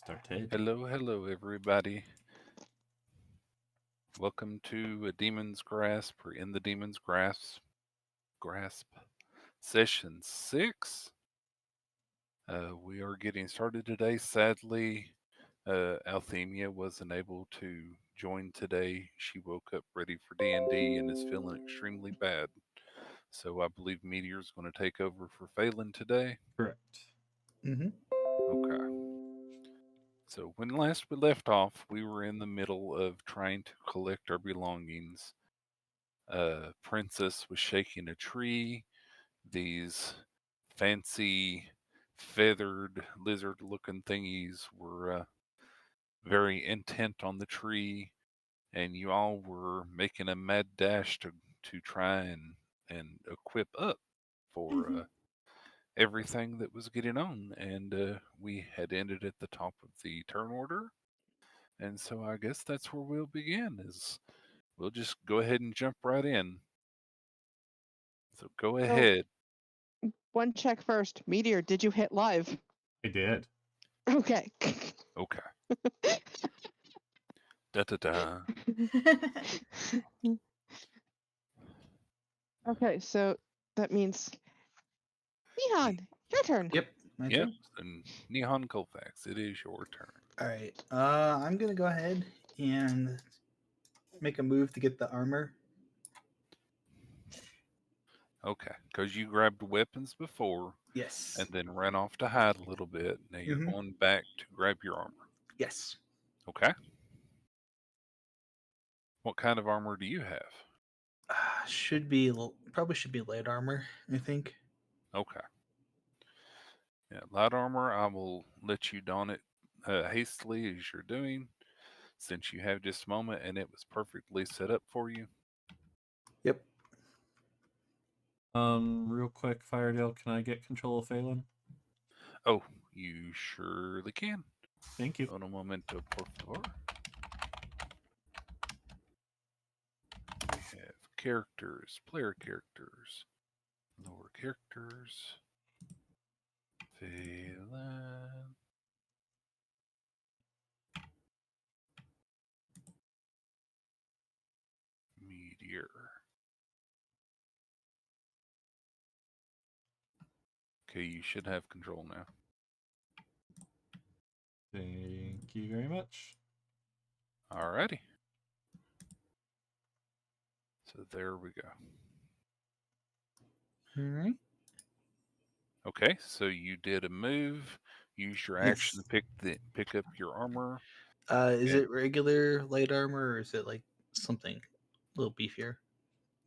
Started. Hello, everybody. Welcome to a Demon's Grasp or in the Demon's Grasp session 6. We are getting started today. Sadly, Althemia wasn't able to join today. She woke up ready for D&D and is feeling extremely bad. So I believe Meteor's going to take over for Phelan today. Correct. Mm-hmm. Okay. So when last we left off, we were in the middle of trying to collect our belongings. Princess was shaking a tree. These fancy feathered lizard looking thingies were very intent on the tree, and you all were making a mad dash to try and equip up for everything that was getting on. And we had ended at the top of the turn order. And so I guess that's where we'll begin. Is we'll just go ahead and jump right in. So go ahead. One check first. Meteor, did you hit live? I did. Okay. Okay. Da da da. Okay, so that means Neon, your turn. Yep. My Yep. turn. And Neon Colfax, it is your turn. All right. I'm gonna go ahead and make a move to get the armor. Okay. Because you grabbed weapons before Yes. and then ran off to hide a little bit. Now you're Mhm. going back to grab your armor. Yes. Okay. What kind of armor do you have? Probably should be light armor. I think. Okay. Yeah, light armor, I will let you don it hastily as you're doing, since you have just a moment and it was perfectly set up for you. Yep. Real quick, Firedale, can I get control of Phelan? Oh, you surely can. Thank you. Un momento, por favor. We have characters, player characters, lower characters, Phelan. Meteor. Okay, you should have control now. Thank you very much. Alrighty. So there we go. All right. Okay, so you did a move. Use your action Yes. to pick up your armor. Is And it regular light armor or is it like something a little beefier?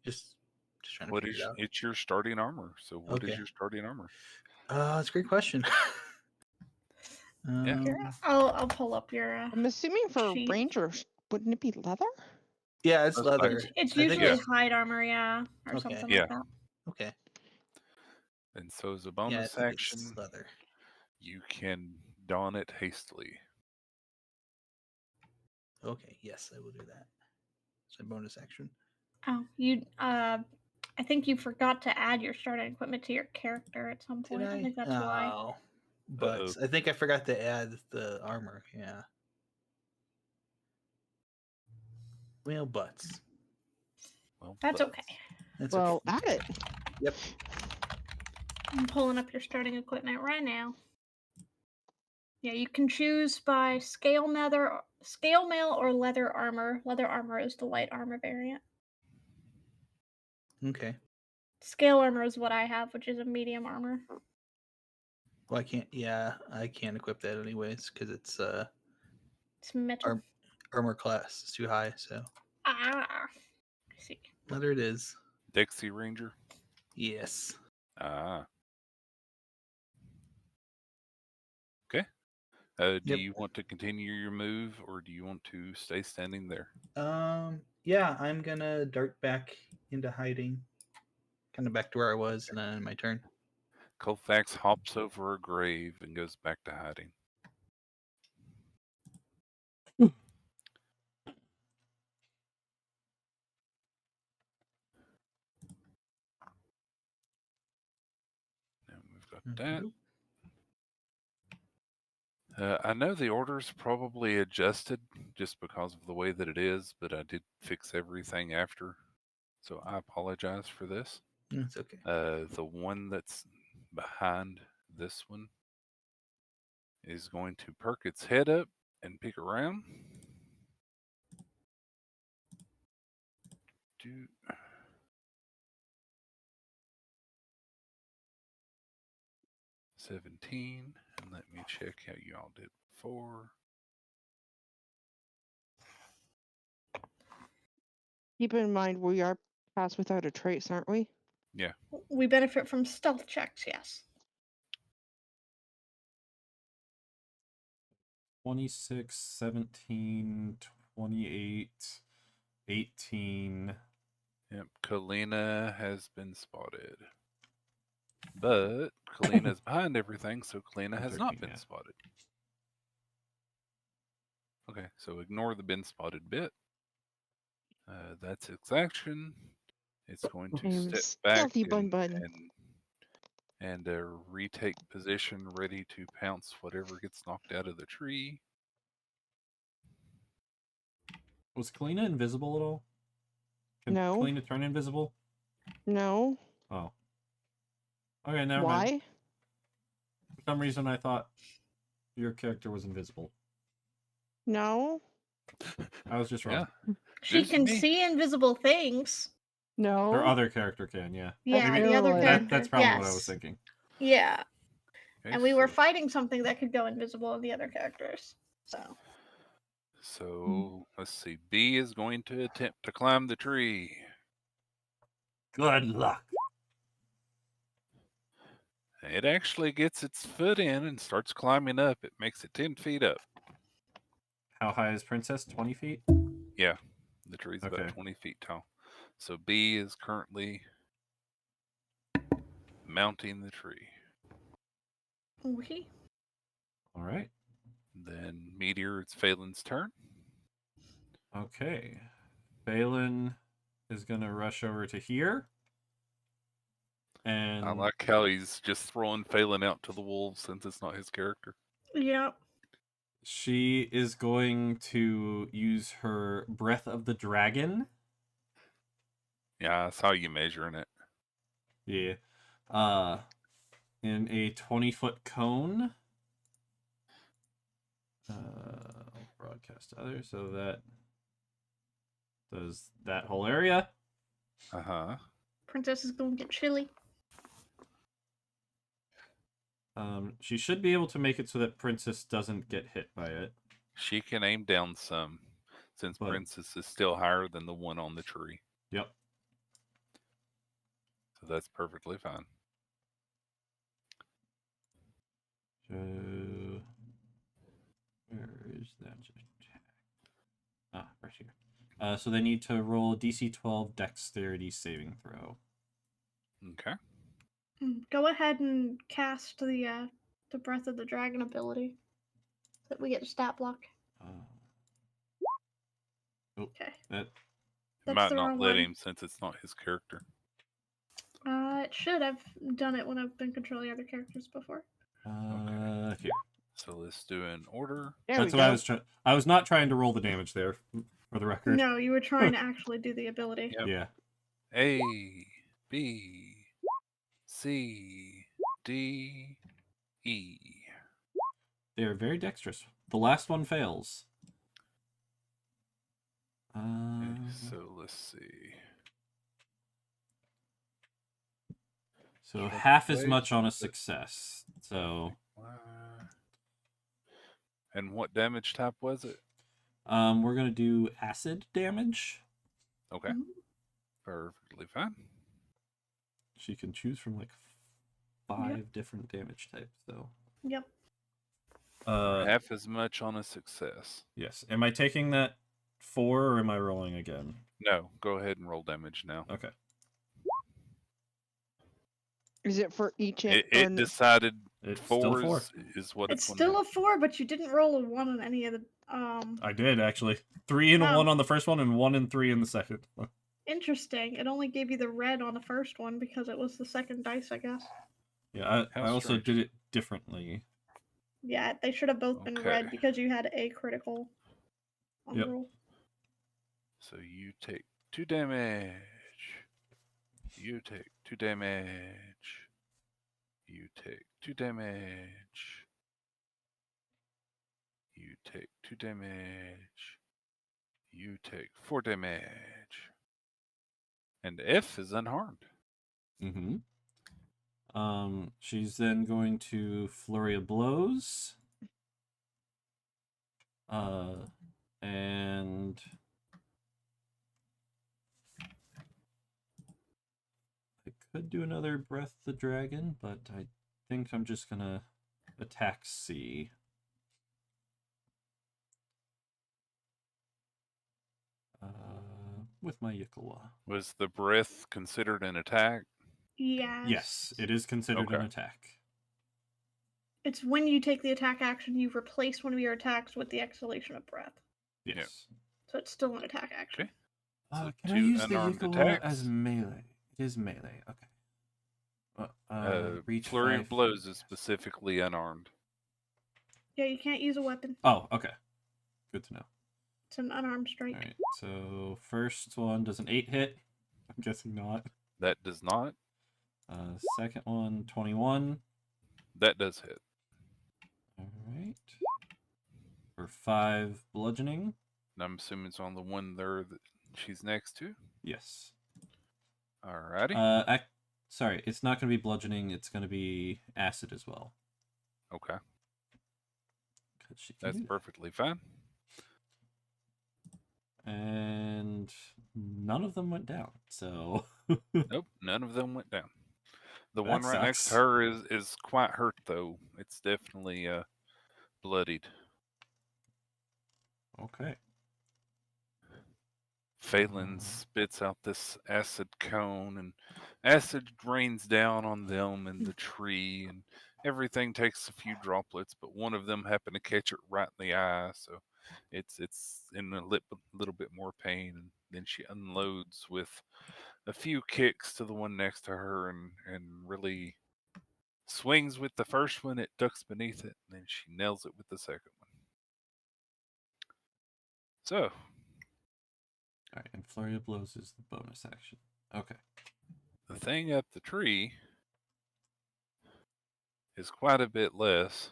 Just trying to what figure is it out. it's your starting armor? So what is Okay. your starting armor? It's a great question. Yeah. Here, I'll pull up your I'm assuming for sheet. Rangers, wouldn't it be leather? Yeah, it's Most likely. leather. It's I think usually Yeah. hide armor, yeah, or Okay. something Yeah. like that. Okay. And so as a Yeah, I bonus think action, it's leather. you can don it hastily. Okay. Yes, I will do that. It's a bonus action. Oh, I think you forgot to add your starting equipment to your character at some point. Did I I? think that's why. Oh, but Uh-oh. I think I forgot to add the armor. Yeah. Well, butts. Well, That's but okay. That's Well, okay. add it. Yep. I'm pulling up your starting equipment right now. Yeah, you can choose by scale mail, or leather armor. Leather armor is the light armor variant. Okay. Scale armor is what I have, which is a medium armor. Well, I can't. Yeah, I can't equip that anyways because it's It's metal. armor class is too high. So I see. leather it is. Dexy Ranger. Yes. Ah. Okay. Do Yep. you want to continue your move or do you want to stay standing there? Yeah, I'm gonna dart back into hiding, kind of back to where I was, and then my turn. Colfax hops over a grave and goes back to hiding. Now we've got that. I know the order's probably adjusted just because of the way that it is, but I did fix everything after. So I apologize for this. It's okay. The one that's behind this one is going to perk its head up and peek around. Do 17, and let me check how you all did before. Keep in mind we are pass without a trace, aren't we? We benefit from stealth checks, yes. 26, 17, 28, 18. Yep, Kalina has been spotted. But Kalina's behind everything, so Kalina has not 13, been yeah. spotted. Okay, so ignore the been spotted bit. That's its action. It's going to I'm step back stealthy bun bun. and retake position, ready to pounce whatever gets knocked out of the tree. Was Kalina invisible at all? Can No. Kalina turn invisible? No. Oh. Okay, never mind. Why? For some reason, I thought your character was invisible. No. I was just wrong. Yeah, She Just can me. see invisible things. No. Their other character can, yeah. Yeah, Maybe the other That- character. That's probably yes. what I was thinking. Yeah, Okay, and we were so- fighting something that could go invisible in the other characters. So So let's see. B is going to attempt to climb the tree. Good luck. It actually gets its foot in and starts climbing up. It makes it 10 feet up. How high is Princess? 20 feet? Yeah, the tree's Okay. about 20 feet tall. So B is currently mounting the tree. okay. All right. Then Meteor, it's Phelan's turn. Okay. Phelan is going to rush over to here. And I like how he's just throwing Phelan out to the wolves since it's not his character. Yep. she is going to use her Breath of the Dragon. Yeah, that's how you measuring it. Yeah. In a 20-foot cone. I'll broadcast to others so that does that whole area. Uh-huh. Princess is going to get chilly. She should be able to make it so that Princess doesn't get hit by it. She can aim down some, since But- Princess is still higher than the one on the tree. Yep. So that's perfectly fine. So, where is that attack? Ah, right here. So they need to roll a DC 12 Dexterity saving throw. Okay. Go ahead and cast the Breath of the Dragon ability. So that we get a stat block. Okay. That It That's might the not wrong let one. him since it's not his character. It should. I've done it when I've been controlling other characters before. here. So let's do an order. There That's we what go. I was trying. I was not trying to roll the damage there, for the record. No, you were trying to actually do the ability. Yep. Yeah. A, B, C, D, E. They are very dexterous. The last one fails. Okay, so let's see. So Shrug half as away. much on a success. So And what damage type was it? we're gonna do acid damage. Okay. Mhm. Perfectly fine. She can choose from like 5 different damage types, though. Yep. Half as much on a success. Yes. Am I taking that 4 or am I rolling again? No, go ahead and roll damage now. Okay. Is it for each? It decided It's still 4 4. is what It's it's still a 4, but you didn't roll a 1 on any of the. I did actually. 3 and a Oh. 1 on the first one, and 1 and 3 in the second. Interesting. It only gave you the red on the first one because it was the second dice, I guess. Yeah, I How also strange. did it differently. Yeah, they should have both been Okay. red because you had a critical on Yep. the roll. So you take 2 damage. You take 2 damage. You take 2 damage. You take 2 damage. You take 4 damage. And F is unharmed. Mm-hmm. She's then going to flurry of blows. And I could do another Breath the Dragon, but I think I'm just gonna attack C. With my Yikola. Was the breath considered an attack? Yes, it is considered an Okay. attack. It's when you take the attack action, you replace one of your attacks with the exhalation of breath. Yes. So it's still an attack action. Okay. So Can I 2 use the unarmed Yikola attacks. as melee? It is melee. Okay. Reach Flurry 5 of blows feet. is specifically unarmed. Yeah, you can't use a weapon. Oh, okay. Good to know. It's an unarmed strike. All right. So first one does an 8 hit. I'm guessing not. That does not. Second one, 21. That does hit. All right. For 5 bludgeoning. And I'm assuming it's on the one there that she's next to. Yes. Alrighty. Sorry, it's not going to be bludgeoning. It's going to be acid as well. Okay. 'Cause she can That's do that. perfectly fine. And none of them went down. So Nope, none of them went down. The one That right next to sucks. her is quite hurt though. It's definitely bloodied. okay. Phelan spits out this acid cone, and acid rains down on them and the tree, and everything takes a few droplets, but one of them happened to catch it right in the eye, so it's in a little bit more pain. And then she unloads with a few kicks to the one next to her, and really swings with the first one. It ducks beneath it, and then she nails it with the second one. So All right, and flurry of blows is the bonus action. Okay. the thing up the tree is quite a bit less.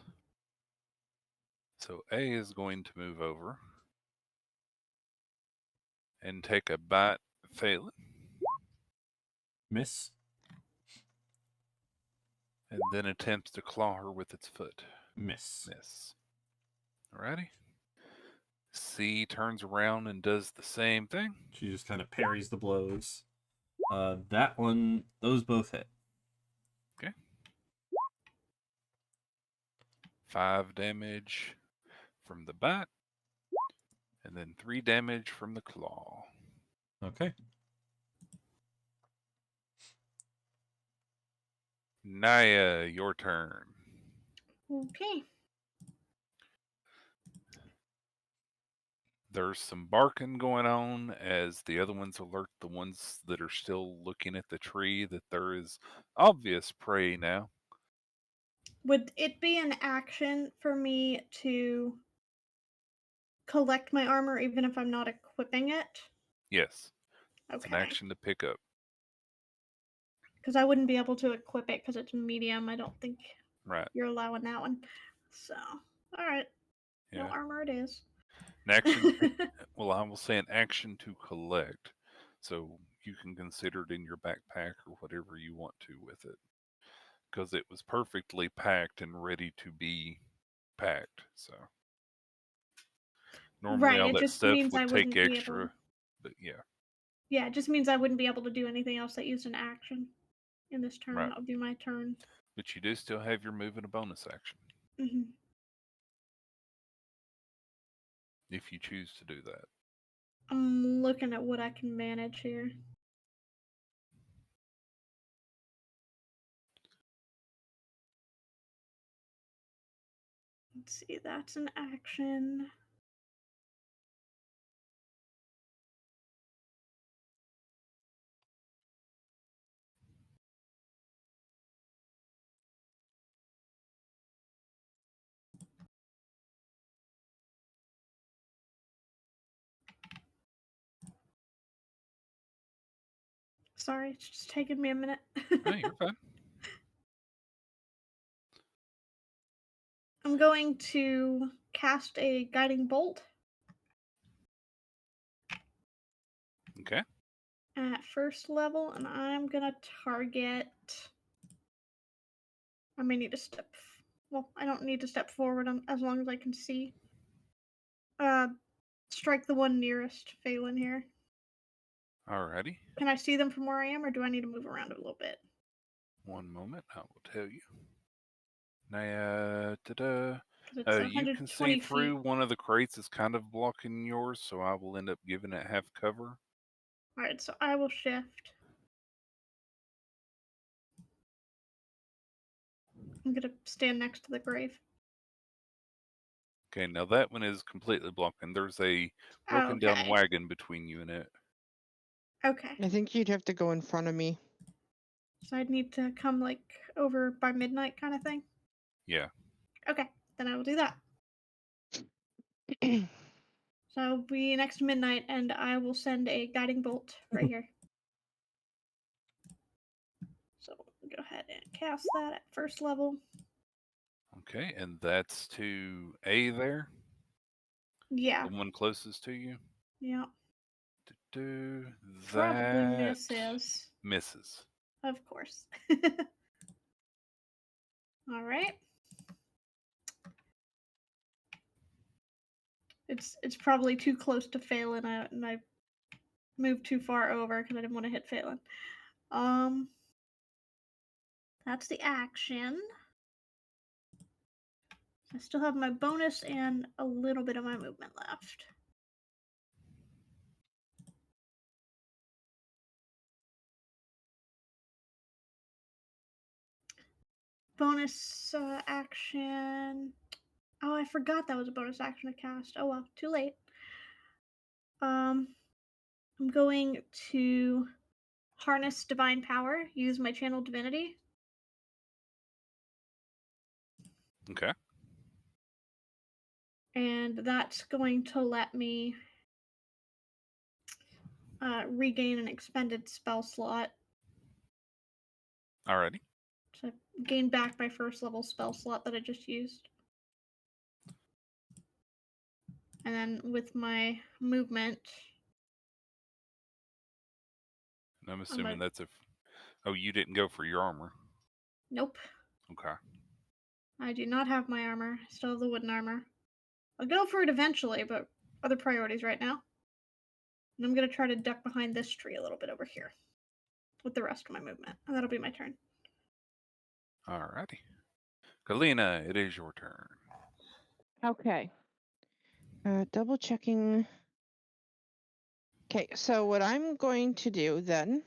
So A is going to move over and take a bite at Phelan, Miss. and then attempts to claw her with its foot. Miss. Miss. Alrighty. C turns around and does the same thing. She just kind of parries the blows. That one, those both hit. 5 damage from the bite, and then 3 damage from the claw. Okay. Naya, your turn. Okay. There's some barking going on as the other ones alert the ones that are still looking at the tree that there is obvious prey now. Would it be an action for me to collect my armor even if I'm not equipping it? Yes, it's an Okay. action to pick up. Because I wouldn't be able to equip it because it's medium. I don't think Right. you're allowing that one. So, all right. No Yeah. armor it is. An action. Well, I will say an action to collect. So you can consider it in your backpack or whatever you want to with it. Because it was perfectly packed and ready to be packed. So normally Right, all it that just stuff means I would wouldn't take be extra. able. But yeah, Yeah, it just means I wouldn't be able to do anything else that used an action in this turn. Right. That'll be my turn. but you do still have your move and a bonus action hmm if you choose to do that. I'm looking at what I can manage here. Let's see, that's an action. Sorry, it's just taking me a minute. No, you're fine. I'm going to cast a guiding bolt Okay. at first level, and I'm gonna target. I may need to step. Well, I don't need to step forward as long as I can see. Strike the one nearest Phelan here. Alrighty. Can I see them from where I am, or do I need to move around a little bit? One moment, I will tell you. Now, 'Cause it's you can 120 see through feet. one of the crates is kind of blocking yours, so I will end up giving it half cover. All right, so I will shift. I'm gonna stand next to the grave. Okay, now that one is completely blocking. There's a broken down Okay. wagon between you and it. Okay. I think you'd have to go in front of me. So I'd need to come like over by midnight kind of thing. Yeah. Okay, then I will do that. So I'll be next to midnight, and I will send a guiding bolt right here. So go ahead and cast that at first level. Okay, and that's to A there, Yeah. the one closest to you. Yeah. Do Probably that misses. misses. Of course. All right. It's probably too close to Phelan, and I moved too far over because I didn't want to hit Phelan. That's the action. I still have my bonus and a little bit of my movement left. Bonus action. Oh, I forgot that was a bonus action to cast. Oh well, too late. I'm going to harness divine power, use my channel divinity. Okay. And that's going to let me regain an expended spell slot. Alrighty. So I gain back my first level spell slot that I just used. And then with my movement, And I'm assuming that's a. Oh, you didn't go for your armor. nope, Okay. I do not have my armor. I still have the wooden armor. I'll go for it eventually, but other priorities right now. And I'm going to try to duck behind this tree a little bit over here with the rest of my movement. And that'll be my turn. Alrighty. Kalina, it is your turn. Okay. Double checking. Okay, so what I'm going to do then.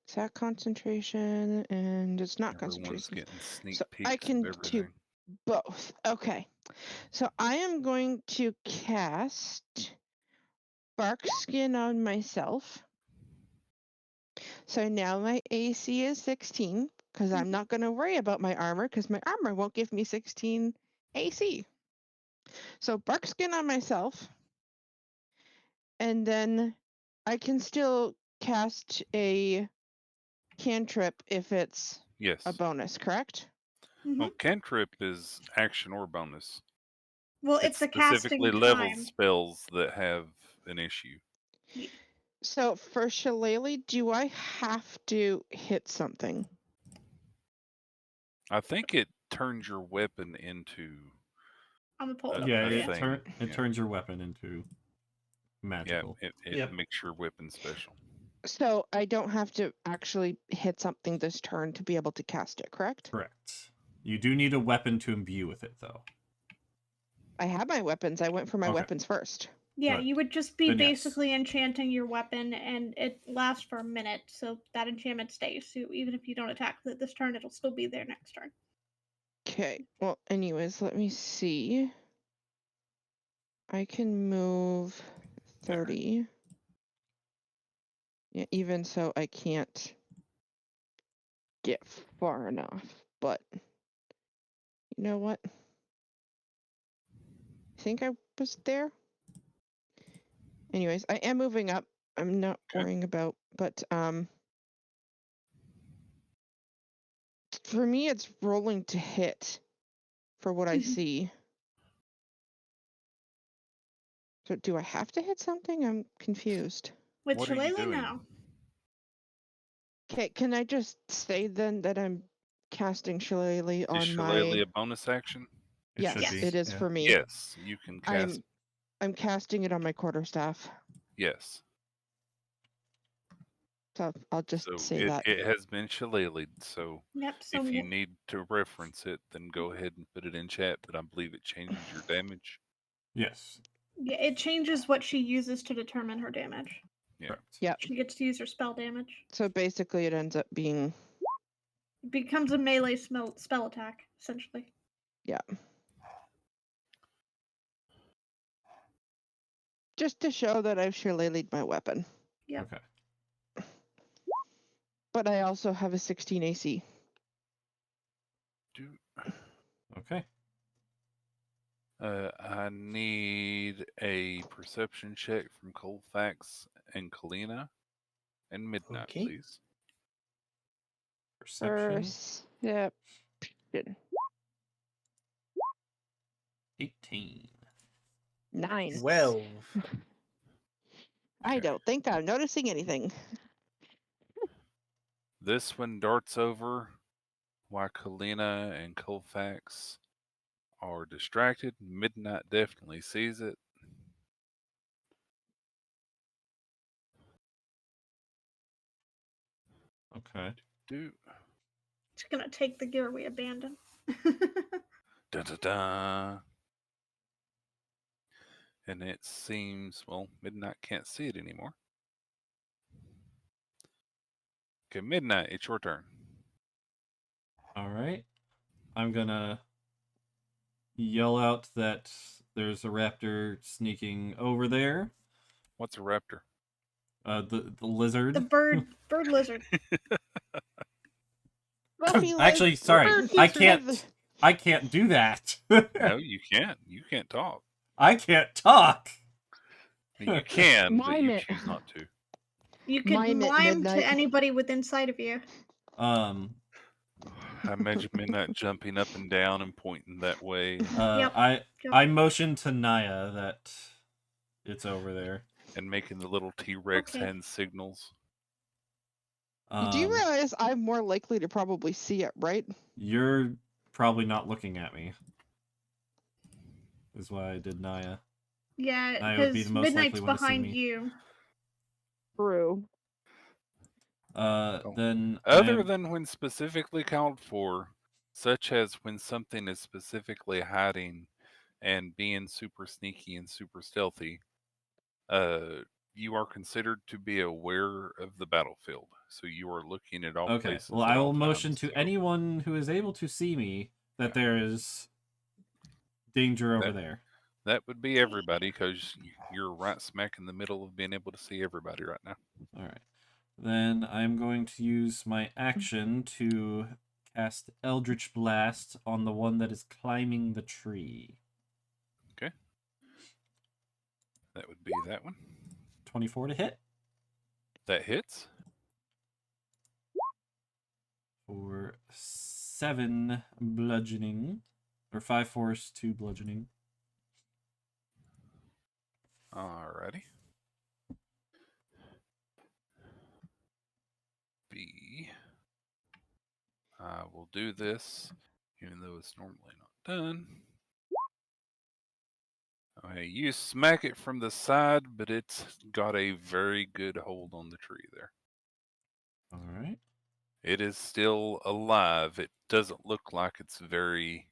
Is that concentration? And it's not Everyone's concentration. getting sneak So peeks I can of do everything. both. Okay. So I am going to cast Bark Skin on myself. So now my AC is 16 because I'm not going to worry about my armor because my armor won't give me 16 AC. So Bark Skin on myself. And then I can still cast a cantrip if it's Yes. a bonus, correct? Well, cantrip is action or bonus. Well, it's a specifically casting level time. spells that have an issue. So for Shillelagh, do I have to hit something? I think it turns your weapon into I'm gonna pull it up Yeah, for you. thing. it turns your weapon into magical. Yeah, it Yep. makes your weapon special. So I don't have to actually hit something this turn to be able to cast it, correct? Correct. You do need a weapon to imbue with it, though. I have my weapons. I went for my Okay. weapons first. Yeah, Good. you would just be Then yes. basically enchanting your weapon, and it lasts for a minute, so that enchantment stays. So even if you don't attack with it this turn, it'll still be there next turn. Okay. Well, anyways, let me see. I can move 30. Yeah, even so, I can't get far enough. But you know what? I think I was there. Anyways, I am moving up. I'm not Okay. worrying about, but for me, it's rolling to hit for what I Mhm. see. So do I have to hit something? I'm confused. With What are you Shillelagh, doing? no. Okay, can I just say then that I'm casting Shillelagh Is on Shillelagh my? a bonus action? It should Yes, be. it is yeah. for me. Yes, you can cast. I'm casting it on my quarterstaff. Yes. So I'll just So say it, that. it has been shillelagh'd. So Yep. So if you need to reference it, then go ahead and put it in chat. But I believe it changes your damage. Yes. yeah, it changes what she uses to determine her damage. Yeah. Correct. Yep. She gets to use her spell damage. So basically, it ends up being It becomes a melee spell attack, essentially. just to show that I've Shillelagh'd my weapon. Yep. Okay. But I also have a 16 AC. Okay. I need a perception check from Colfax and Kalina and Midnight, Okay. please. Perception. Perception. 18. 9. 12. I Okay. don't think I'm noticing anything. This one darts over while Kalina and Colfax are distracted. Midnight definitely sees it. Okay. It's gonna take the gear we abandoned. Da da da. And it seems, well, Midnight can't see it anymore. Okay, Midnight, it's your turn. All right. I'm gonna yell out that there's a raptor sneaking over there. What's a raptor? The lizard. The bird lizard. Fluffy Actually, sorry, bird I lizard of the- can't. I can't do that. No, you can't. You can't talk. I can't talk. You can, but Mime you it. choose not to. You could Mime it, mime Midnight. to anybody within sight of you. Um. I imagine Midnight jumping up and down and pointing that way. Yep. I motion to Naya that it's over there. And making the little T-Rex Okay. hand signals. Do you realize I'm more likely to probably see it, right? You're probably not looking at me. Is why I did Naya. Yeah, Naya would be because the most Midnight's likely one to see behind me. you. True. Then Other than when specifically called for, such as when something is specifically hiding and being super sneaky and super stealthy, you are considered to be aware of the battlefield. So you are looking at all okay. places. Well, at I all will motion times, to so anyone who is able to see me that Yeah. there is danger over there. that would be everybody because you're right smack in the middle of being able to see everybody right now. All right. Then I'm going to use my action to cast Eldritch Blast on the one that is climbing the tree. Okay. That would be that one. 24 to hit That hits. for 7 bludgeoning, or 5 force, 2 bludgeoning. Alrighty. B. I will do this, even though it's normally not done. Okay, you smack it from the side, but it's got a very good hold on the tree there. All right. It is still alive. It doesn't look like it's very,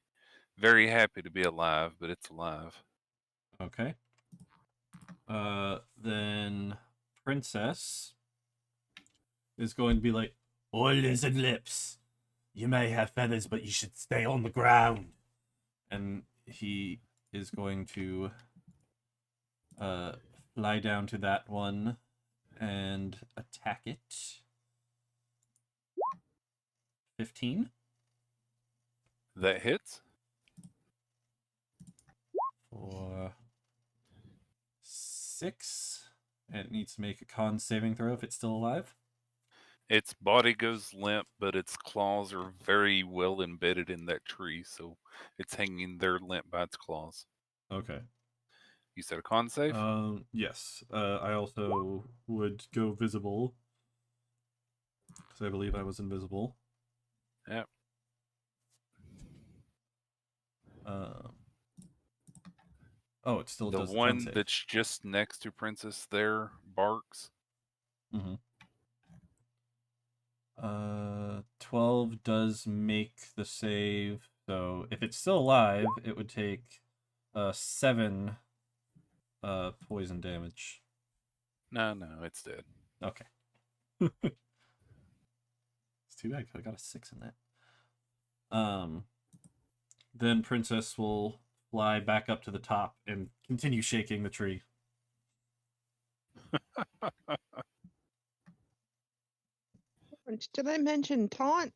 very happy to be alive, but it's alive. Okay. Then Princess is going to be like, "Oh, lizard lips, you may have feathers, but you should stay on the ground." And he is going to fly down to that one and attack it. 15 That hits. for 6 And it needs to make a con saving throw if it's still alive. Its body goes limp, but its claws are very well embedded in that tree, so it's hanging there limp by its claws. Okay. You said a con save? Yes. I also would go visible because I believe I was invisible. Yep. Oh, it still The does the con one save. that's just next to Princess there barks. 12 does make the save. So if it's still alive, it would take 7 poison damage. No, it's dead. Okay. It's too bad 'cause I got a 6 in that. Then Princess will fly back up to the top and continue shaking the tree. Did I mention taunt?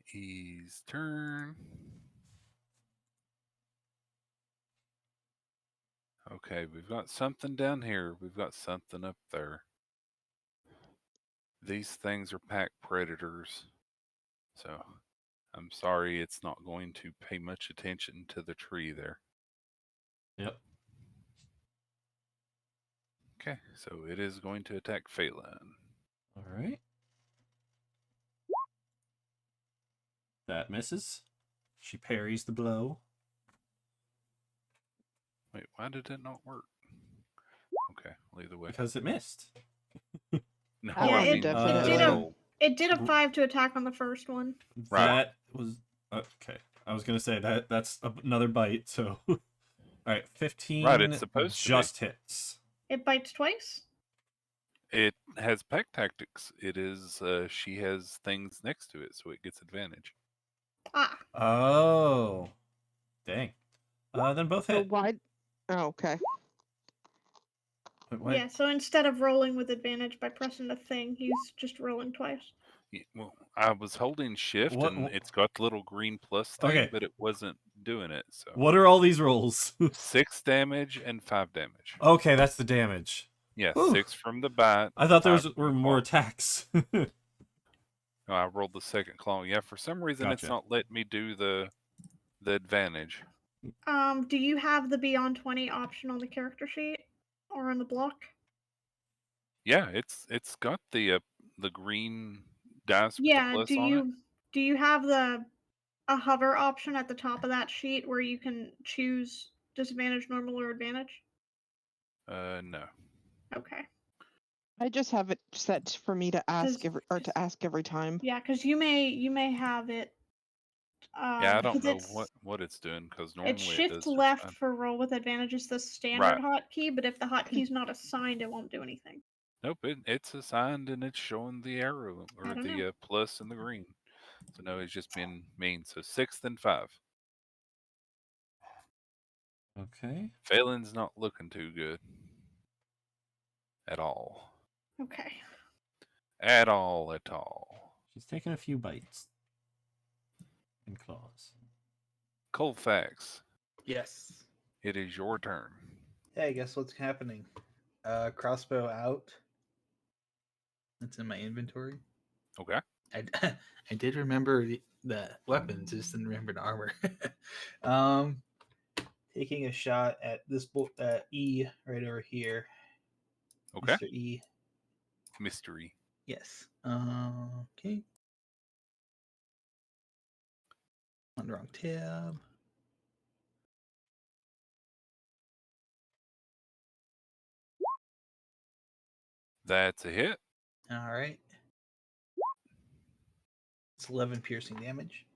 His turn. Okay, we've got something down here. We've got something up there. These things are pack predators. So I'm sorry it's not going to pay much attention to the tree there. Yep. Okay, so it is going to attack Phelan. All right. That misses. She parries the blow. Wait, why did it not work? Okay, well, either way. Because it missed. No, Yeah, I it mean, definitely the did. roll. It did a 5 to attack on the first one. Right. That was okay. I was gonna say that's another bite. So, all right, 15. Right, it's supposed to be. just hits. It bites twice. It has pack tactics. It is, she has things next to it, so it gets advantage. Ah. Oh, dang. Then both So hit. why? Oh, okay. Wait, what? Yeah, so instead of rolling with advantage by pressing the thing, he's just rolling twice. Well, I was holding shift, What- and what- it's got the little green plus thing, Okay. but it wasn't doing it. So What are all these rolls? 6 damage and 5 damage. Okay, that's the damage. Yeah, Whew. 6 from the bite. I thought there 5 were from the more claw. attacks. No, I rolled the second claw. Yeah, for some reason it's Gotcha. not letting me do the advantage. Do you have the Beyond 20 option on the character sheet or on the block? Yeah, it's got the green dice with the Yeah. plus Do on it. you have a hover option at the top of that sheet where you can choose disadvantage, normal, or advantage? No. Okay. I just have it set for me to ask Does- every time. Yeah, because you may have it. Yeah, I don't because know what it's doing because normally It's it shift does just left fine. for roll with advantage is the standard Right. hotkey, but if the hotkey's not assigned, it won't do anything. Nope, it's assigned and it's showing the arrow I or don't the know. plus and the green. So no, it's just been mean. So 6th and 5. Okay. Phelan's not looking too good. At all. Okay. At all, at all. She's taken a few bites and claws. Colfax, Yes. it is your turn. Hey, guess what's happening? Crossbow out. That's in my inventory. Okay. I did remember the weapons, just didn't remember the armor. Taking a shot at this E right over here. Okay. Mr. E. Mystery. Yes. Okay. On the wrong tab. That's a hit. All right. It's 11 piercing damage.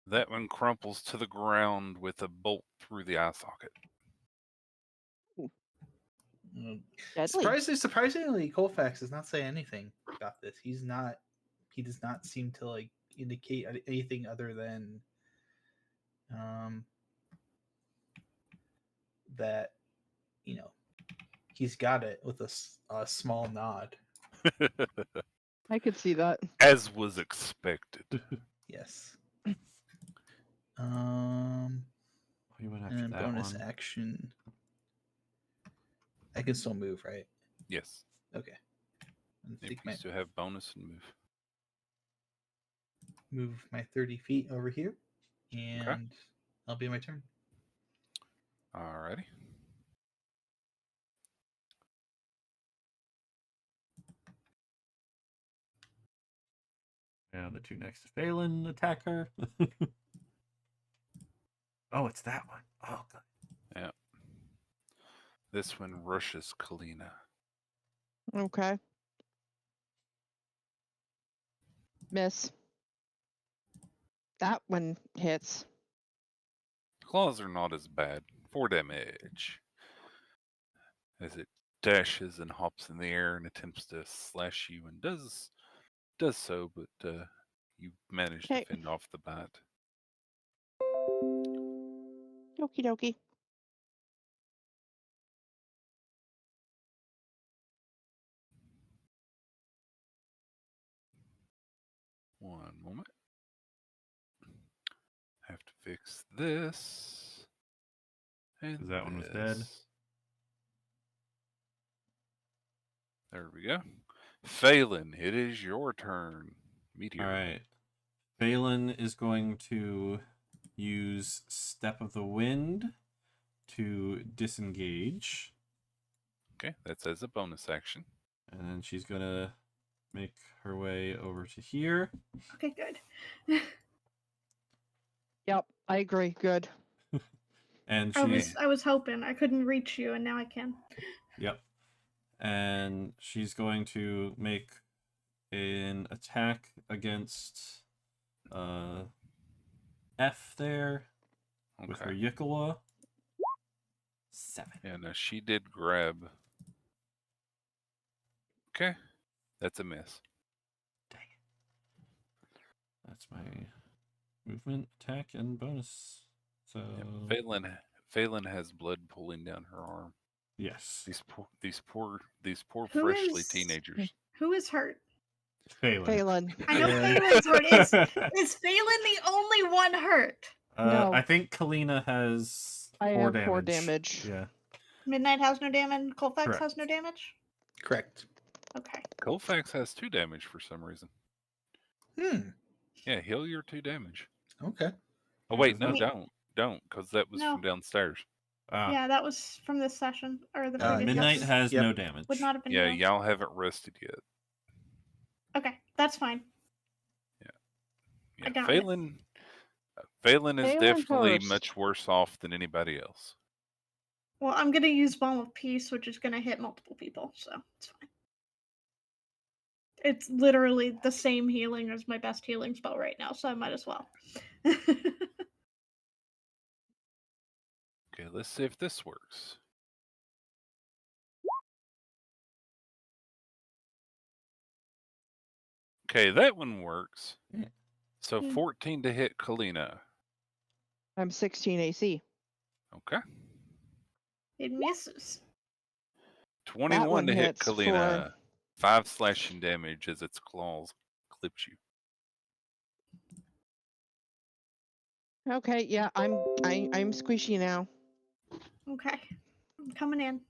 That one crumples to the ground with a bolt through the eye socket. Deadly. Surprisingly, Colfax does not say anything about this. He does not seem to like indicate anything other than that, he's got it with a small nod. I could see that. As was expected. Yes. You went after And that bonus one. action. I can still move, right? Yes. Okay. I If think you still have bonus and move. move my 30 feet over here, and that'll be my turn. Alrighty. Yeah, the two next to Phelan attack her. Oh, it's that one. Oh, God. Yeah. This one rushes Kalina. Okay. Miss. That one hits. Claws are not as bad. 4 damage. As it dashes and hops in the air and attempts to slash you and does so, but you manage to Okay. fend off the bite. Okie dokie. One moment. Have to fix this. And 'Cause that one was dead. this. There we go. Phelan, it is your turn. Meteor. All right. Phelan is going to use Step of the Wind to disengage. Okay, that's as a bonus action. And then she's going to make her way over to here. Okay, good. Yep, I agree. Good. And I she's... was hoping I couldn't reach you, and now I can. Yep. And she's going to make an attack against F there with her Okay. Yikawa. 7. Yeah, no, she did grab. Okay, that's a miss. Dang it. That's my movement, attack, and bonus. So Yep. Phelan has blood pooling down her arm. yes, These poor Who freshly is- teenagers. Who is hurt? Phelan. Phelan. I know Yeah. Phelan's hurt. Is Phelan the only one hurt? No. I think Kalina has I 4 have damage. 4 damage. Yeah. Midnight has no damage. Colfax Correct. has no damage. Correct. Okay. Colfax has 2 damage for some reason. Yeah, heal your 2 damage. Okay. Oh wait, Does no, that- don't, because that was No. from downstairs. Yeah, that was from this session or the Ah, previous Midnight session. has Yep. no damage. Would not have been. Yeah, healed. y'all haven't rested yet. Okay, that's fine. Yeah, I got it. Phelan is Phelan definitely first. much worse off than anybody else. Well, I'm gonna use Balm of Peace, which is gonna hit multiple people, so it's fine. It's literally the same healing as my best healing spell right now, so I might as well. Okay, let's see if this works. Okay, that one works. Yeah. So Hmm. 14 to hit Kalina. I'm 16 AC. Okay. It misses. 21 one to hit hits for- Kalina. 5 slashing damage as its claws clips you. Okay, yeah, I'm squishy now. Okay, I'm coming in.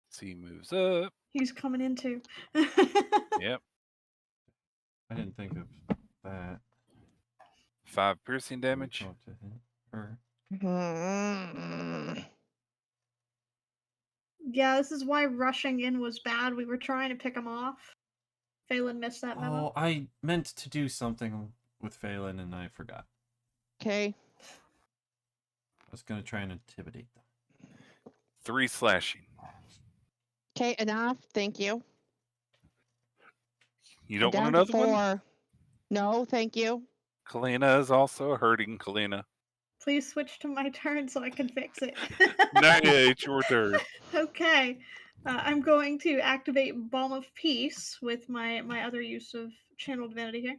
C moves up. He's coming in too. Yep. I didn't think of that. 5 piercing damage. Talk to him. Her. Yeah, this is why rushing in was bad. We were trying to pick him off. Phelan missed that memo. Oh, I meant to do something with Phelan and I forgot. Okay. I was gonna try and intimidate them. 3 slashing. Okay, enough. Thank you. You don't I'm want down to another one? 4. No, thank you. Kalina is also hurting Kalina. Please switch to my turn so I can fix it. Nah, yeah, it's your turn. Okay. I'm going to activate Balm of Peace with my other use of Channel Divinity here.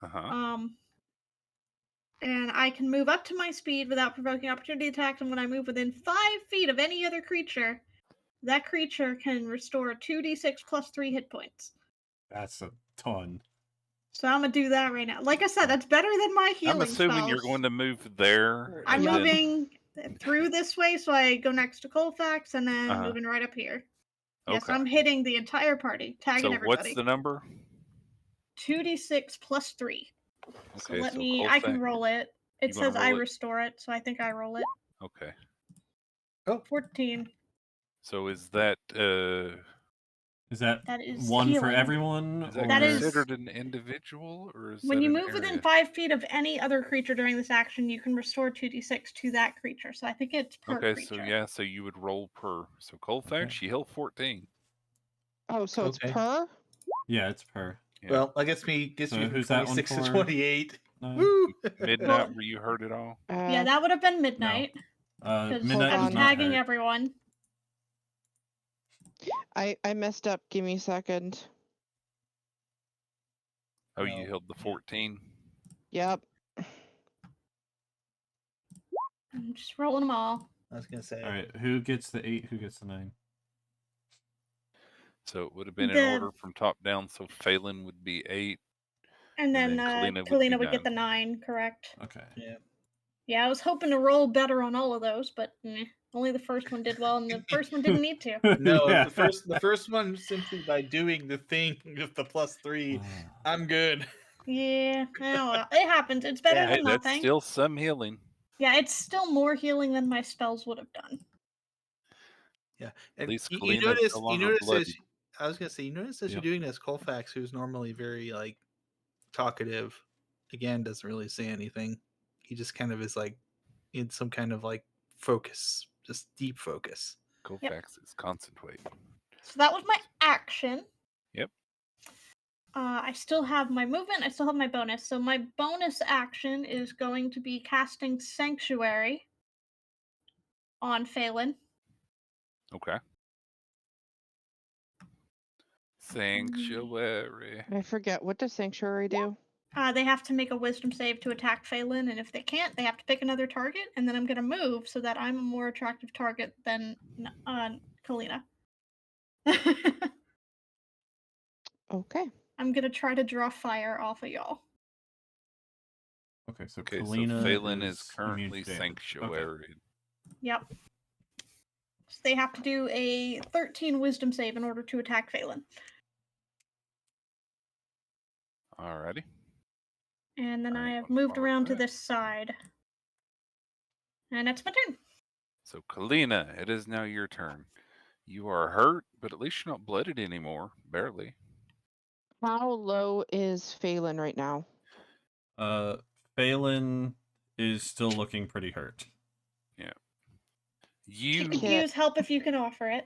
Uh-huh. And I can move up to my speed without provoking opportunity attacks, and when I move within 5 feet of any other creature, that creature can restore 2d6 plus 3 hit points. That's a ton. So I'm gonna do that right now. Like I said, that's better than my healing I'm assuming you're spells. going to move there. I'm and then- moving through this way, so I go next to Colfax and then Uh-huh. moving right up here. Yes, Okay. I'm hitting the entire party, tagging So everybody. what's the number? 2d6 plus 3. So Okay, let so me. I can Colfax- roll it. It you gonna says I roll it? restore it, so I think I roll it. Okay. 14. So is that Is that That is one for healing. everyone? is that That is- considered an individual or is When that you an move within area? 5 feet of any other creature during this action, you can restore 2d6 to that creature. So I think it's per Okay, creature. so yeah, so you would roll per. So Colfax, you heal 14. Oh, so it's Okay. per? Yeah, it's per. Yeah. Well, that gets me So from who's that one 26 to for? 28. No. Woo! Midnight, Well- where you heard it all. Yeah, that would have been midnight. 'Cause Midnight I'm does not tagging hurt. everyone. I messed up. Give me a second. Oh, you No. held the 14. Yep. I'm just rolling them all. I was gonna say. All right, who gets the 8? Who gets the 9? So it would have been in The- order from top down. So Phelan would be 8. And And then, then Kalina Kalina would be would get 9. the 9, correct? Okay. Yeah. Yeah, I was hoping to roll better on all of those, but only the first one did well, and the first one didn't need to. No, Yeah. the first one simply by doing the thing with the +3, I'm good. Yeah, well, it happens. It's better Yeah. Hey, than that's nothing. still some healing. Yeah, it's still more healing than my spells would have done. Yeah. At least you Kalina's notice, no you longer notice bloodied. as, I was gonna say, you notice as Yep. you're doing this, Colfax, who's normally very like talkative, again doesn't really say anything. He just kind of is like in some kind of like focus, just deep focus. Colfax is concentrate. So that was my action. Yep. I still have my movement. I still have my bonus. So my bonus action is going to be casting Sanctuary on Phelan. Okay. Sanctuary. I forget. What does Sanctuary do? They have to make a Wisdom save to attack Phelan, and if they can't, they have to pick another target. And then I'm going to move so that I'm a more attractive target than Kalina. Okay. I'm going to try to draw fire off of y'all. Okay, so Okay, so Kalina Phelan is is currently immune to damage. sanctuary. Yep. So they have to do a 13 Wisdom save in order to attack Phelan. Alrighty. And then I Alright, have I'll moved mark around to that. this side. And that's my turn. So Kalina, it is now your turn. You are hurt, but at least you're not blooded anymore. Barely. How low is Phelan right now? Phelan is still looking pretty hurt. You Could Yeah. use help if you can offer it.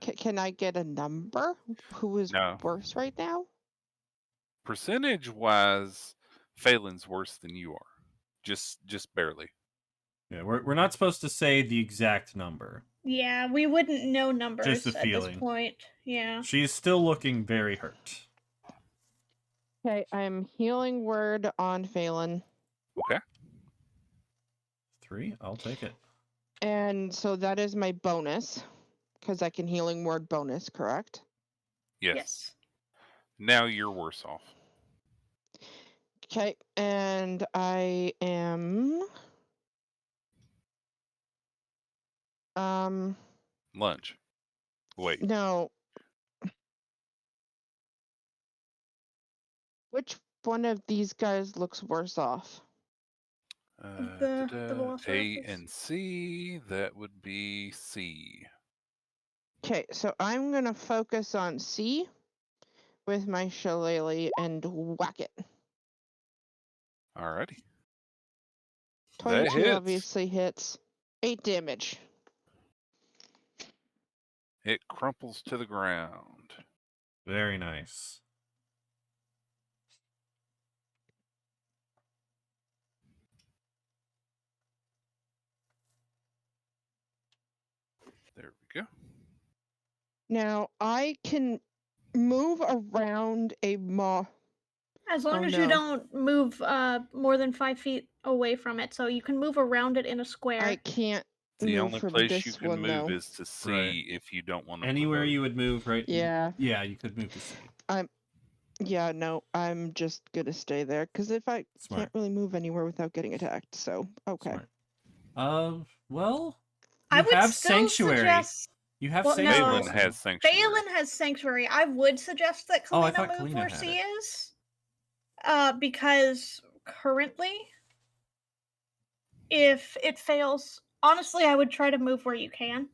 Can I get a number? Who is No. worse right now? percentage wise, Phelan's worse than you are. Just barely. Yeah, we're not supposed to say the exact number. Yeah, we wouldn't know numbers Just a at feeling. this point. Yeah. She's still looking very hurt. Okay, I'm healing word on Phelan. Okay. 3, I'll take it. And so that is my bonus. Because I can healing word bonus, correct? Yes. Now you're worse off. Okay, and I am Lunch. Wait. no. Which one of these guys looks worse off? The A Velociraptors? and C. That would be C. Okay, so I'm gonna focus on C with my shillelagh and whack it. Alrighty. 22 hits. obviously hits. 8 damage. It crumples to the ground. Very nice. There we go. Now I can move around a As long Oh, as you no. don't move more than 5 feet away from it, so you can move around it in a square. I can't The move only from place this you can one move though. is to C Right. if you don't want to. Anywhere you would move, right? Yeah. Yeah, you could move to C. Yeah, no, I'm just gonna stay there because if I Smart. can't really move anywhere without getting attacked, so okay. Smart. Well, I you would have still sanctuary. suggest. You have Well, sanctuary. Phelan no. has sanctuary. Phelan has sanctuary. I would suggest that Oh, I Kalina thought move Kalina where had she it. is. Because currently, if it fails, honestly, I would try to move where you can.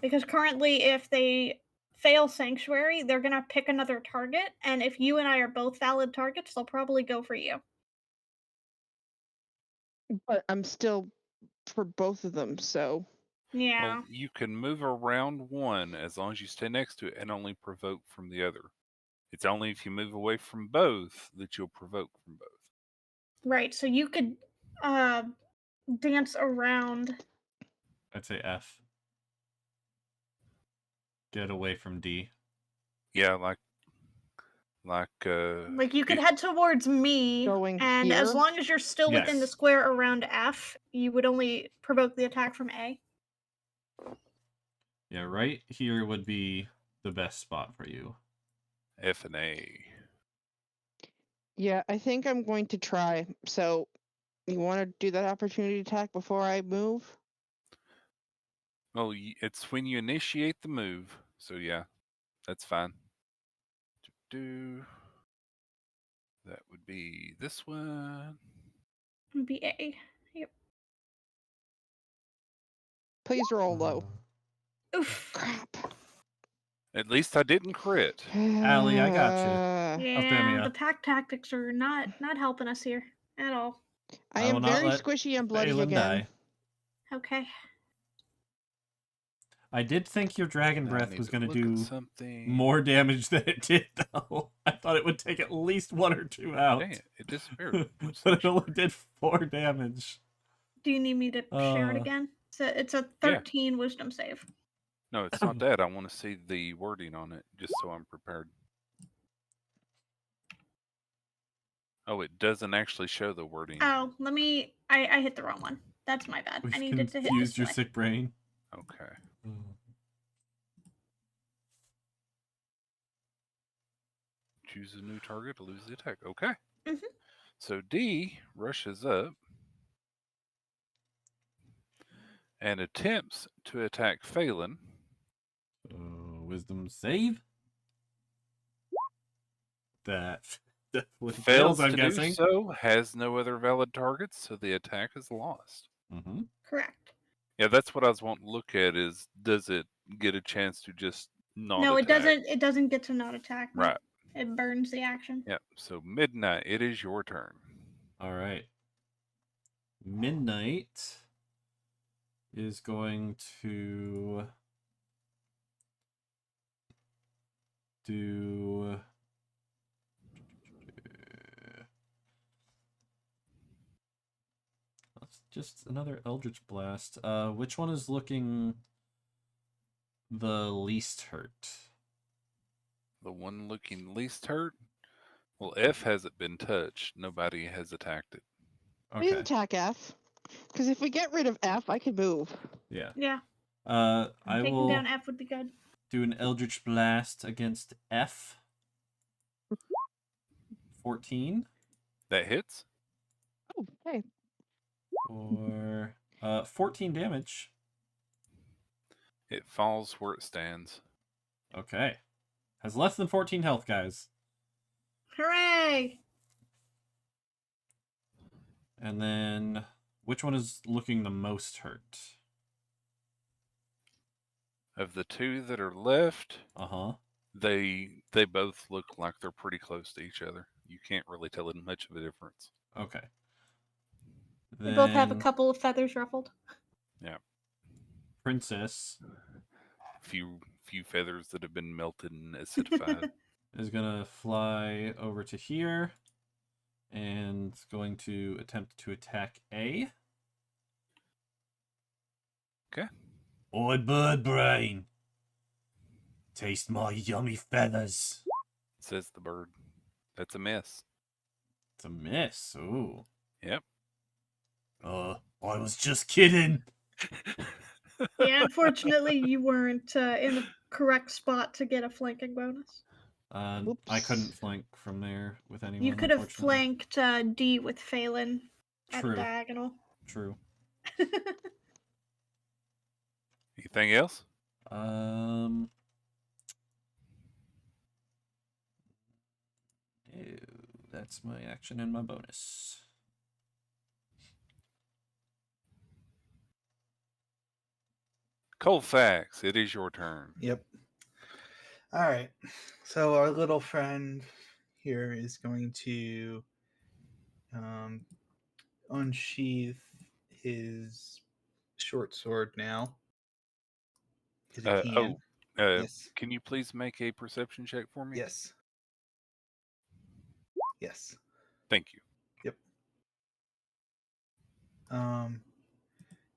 Because currently, if they fail sanctuary, they're gonna pick another target, and if you and I are both valid targets, they'll probably go for you. But I'm still for both of them, so Yeah. Well, you can move around one as long as you stay next to it and only provoke from the other. It's only if you move away from both that you'll provoke from both. Right. So you could dance around. I'd say F. Get away from D. Yeah, like Like you could head towards me, going and as here. long as you're still within the Yes. square around F, you would only provoke the attack from A. Yeah, right here would be the best spot for you. F and A. Yeah, I think I'm going to try. So, you want to do that opportunity attack before I move? Well, it's when you initiate the move. So yeah, that's fine. Do that would be this one. Would be A. Yep. Please roll low. Oof. Crap. At least I didn't crit. Allie, I got you. Yeah, Althemia. the pack tactics are not helping us here at all. I I will am not very let squishy and bloody Phelan again. die. Okay. I did think your dragon I breath need was to going to look at do something. more damage than it did, though. I thought it would take at least 1 or 2 out. Dang it! It disappeared. But it only did 4 damage. Do you need me to share it Uh, again? It's a Yeah. 13 wisdom save. No, it's not that. I want to see the wording on it, just so I'm prepared. Oh, it doesn't actually show the wording. Oh, let me. I hit the wrong one. That's my bad. I We've needed to hit confused your display. sick brain. Okay. Choose a new target to lose the attack. Okay. Mhm. So D rushes up and attempts to attack Phelan. Wisdom save. That definitely Fails fails, I'm to guessing. do so, has no other valid targets, so the attack is lost. Mm-hmm. Correct. Yeah, that's what I was wanting to look at is does it get a chance to just not No, attack? it doesn't get to not attack. No. Right. It burns the action. Yep. So Midnight, it is your turn. All right. Midnight is going to do that's just another Eldritch Blast. Which one is looking the least hurt? The one looking least hurt? Well, F hasn't been touched. Nobody has attacked it. Please Okay. attack F. Because if we get rid of F, I can move. Yeah. Yeah. I Taking will down F would be good. do an Eldritch Blast against F. 14 That hits? Oh, okay. or 14 damage. It falls where it stands. Okay. Has less than 14 health, guys. Hooray! And then, which one is looking the most hurt? Of the two that are left, Uh-huh. they both look like they're pretty close to each other. You can't really tell much of a difference. Okay. They both have a Then couple of feathers ruffled. Yeah. Princess Few feathers that have been melted and acidified. is going to fly over to here and going to attempt to attack A. Okay. Oi, bird brain. Taste my yummy feathers. Says the bird. That's a miss. It's a miss. Ooh. Yep. I was just kidding. Yeah, unfortunately, you weren't in the correct spot to get a flanking bonus. I couldn't Oops. flank from there with anyone. You could have unfortunately. flanked D with Phelan at a True. diagonal. True. Anything else? No, that's my action and my bonus. Colfax, it is your turn. Yep. All right. So our little friend here is going to unsheath his short sword now. Because he can. Yes. Can you please make a perception check for me? Yes. Yes. Thank you. Yep.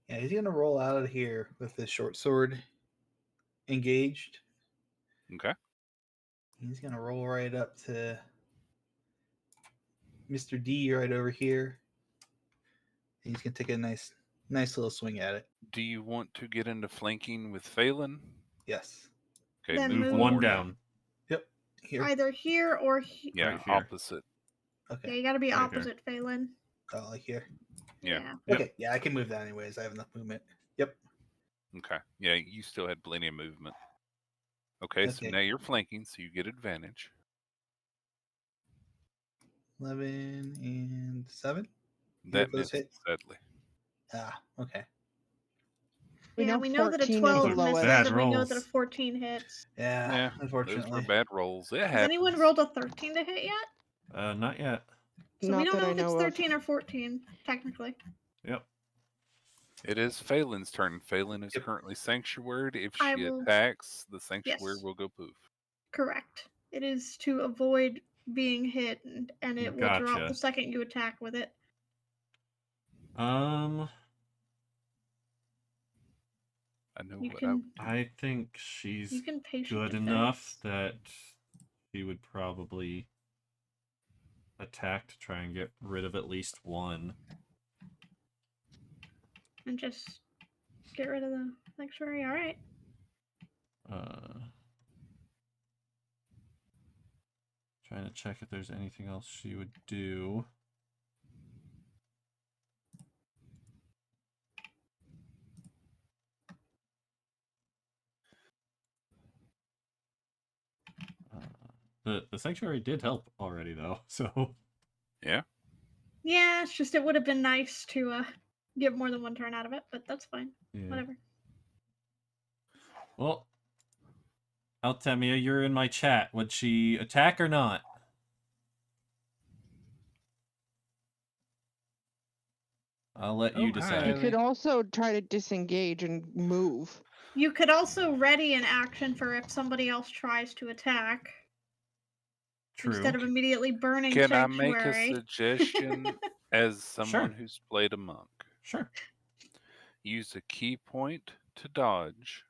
Yeah, he's gonna roll out of here with his short sword engaged. Okay. He's gonna roll right up to Mr. D right over here. He's gonna take a nice little swing at it. Do you want to get into flanking with Phelan? Yes. Okay, Then move move One one down. Yep. Here. Either here or here. Yeah, Right here. opposite. Yeah, Okay. you gotta be Right here. opposite Phelan. Oh, like here. Yeah. Yep. Okay. Yeah, I can move that anyways. I have enough movement. Yep. Okay. Yeah, you still had plenty of movement. Okay, so Okay. now you're flanking, so you get advantage. 11 and 7. That of those misses, hit? sadly. Ah, okay. We Yeah, know we know that a 14 is 12 the Those are misses, bad lowest. and we know rolls. that a 14 hits. Yeah, Yeah, unfortunately. those were bad rolls. It Has happens. anyone rolled a 13 to hit yet? Not yet. So we Not don't that know I if it's know of. 13 or 14, technically. Yep. It is Phelan's turn. Phelan is Yep. currently sanctuaried. If I she will- attacks, the sanctuary Yes. will go poof. Correct. It is to avoid being hit, and it will drop Gotcha. the second you attack with it. I know You what I would can do. I think she's you can patient good defense. enough that she would probably attack to try and get rid of at least one. And just get rid of the sanctuary. All right. Trying to check if there's anything else she would do. The sanctuary did help already though, so Yeah. Yeah, it's just it would have been nice to get more than one turn out of it, but that's fine. yeah. Whatever. Well, Altemia, you're in my chat. Would she attack or not? I'll let you Oh, You decide. hi. could also try to disengage and move. You could also ready an action for if somebody else tries to attack True. instead of immediately burning Can I make a sanctuary. suggestion as someone Sure. who's played a monk? Sure. Use a key point to dodge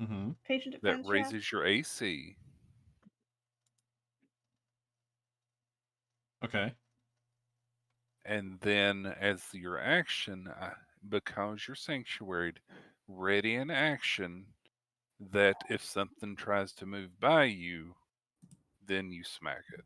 Mm-hmm. Patient that defense. raises your AC. Okay. And then as your action, because you're sanctuaried, ready an action that if something tries to move by you, then you smack it.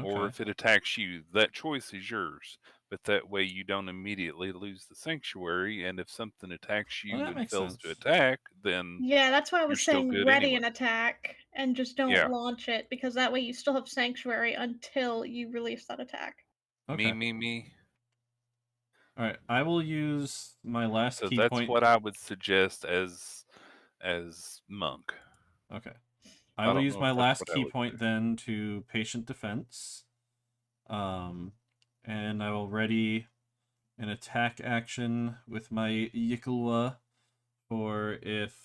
Okay. Or if it attacks you, that choice is yours. But that way you don't immediately lose the sanctuary, and if something attacks you that and makes fails to sense. attack, then Yeah, that's why I you're was still saying good ready anyway. an attack and just don't Yeah. launch it because that way you still have sanctuary until you release that attack. Okay. Me. All right. I will use my last So key that's point. what I would suggest as monk. Okay. I I will don't use know my if that's last what I key would point do. then to patient defense. And I will ready an attack action with my Yikulwa for if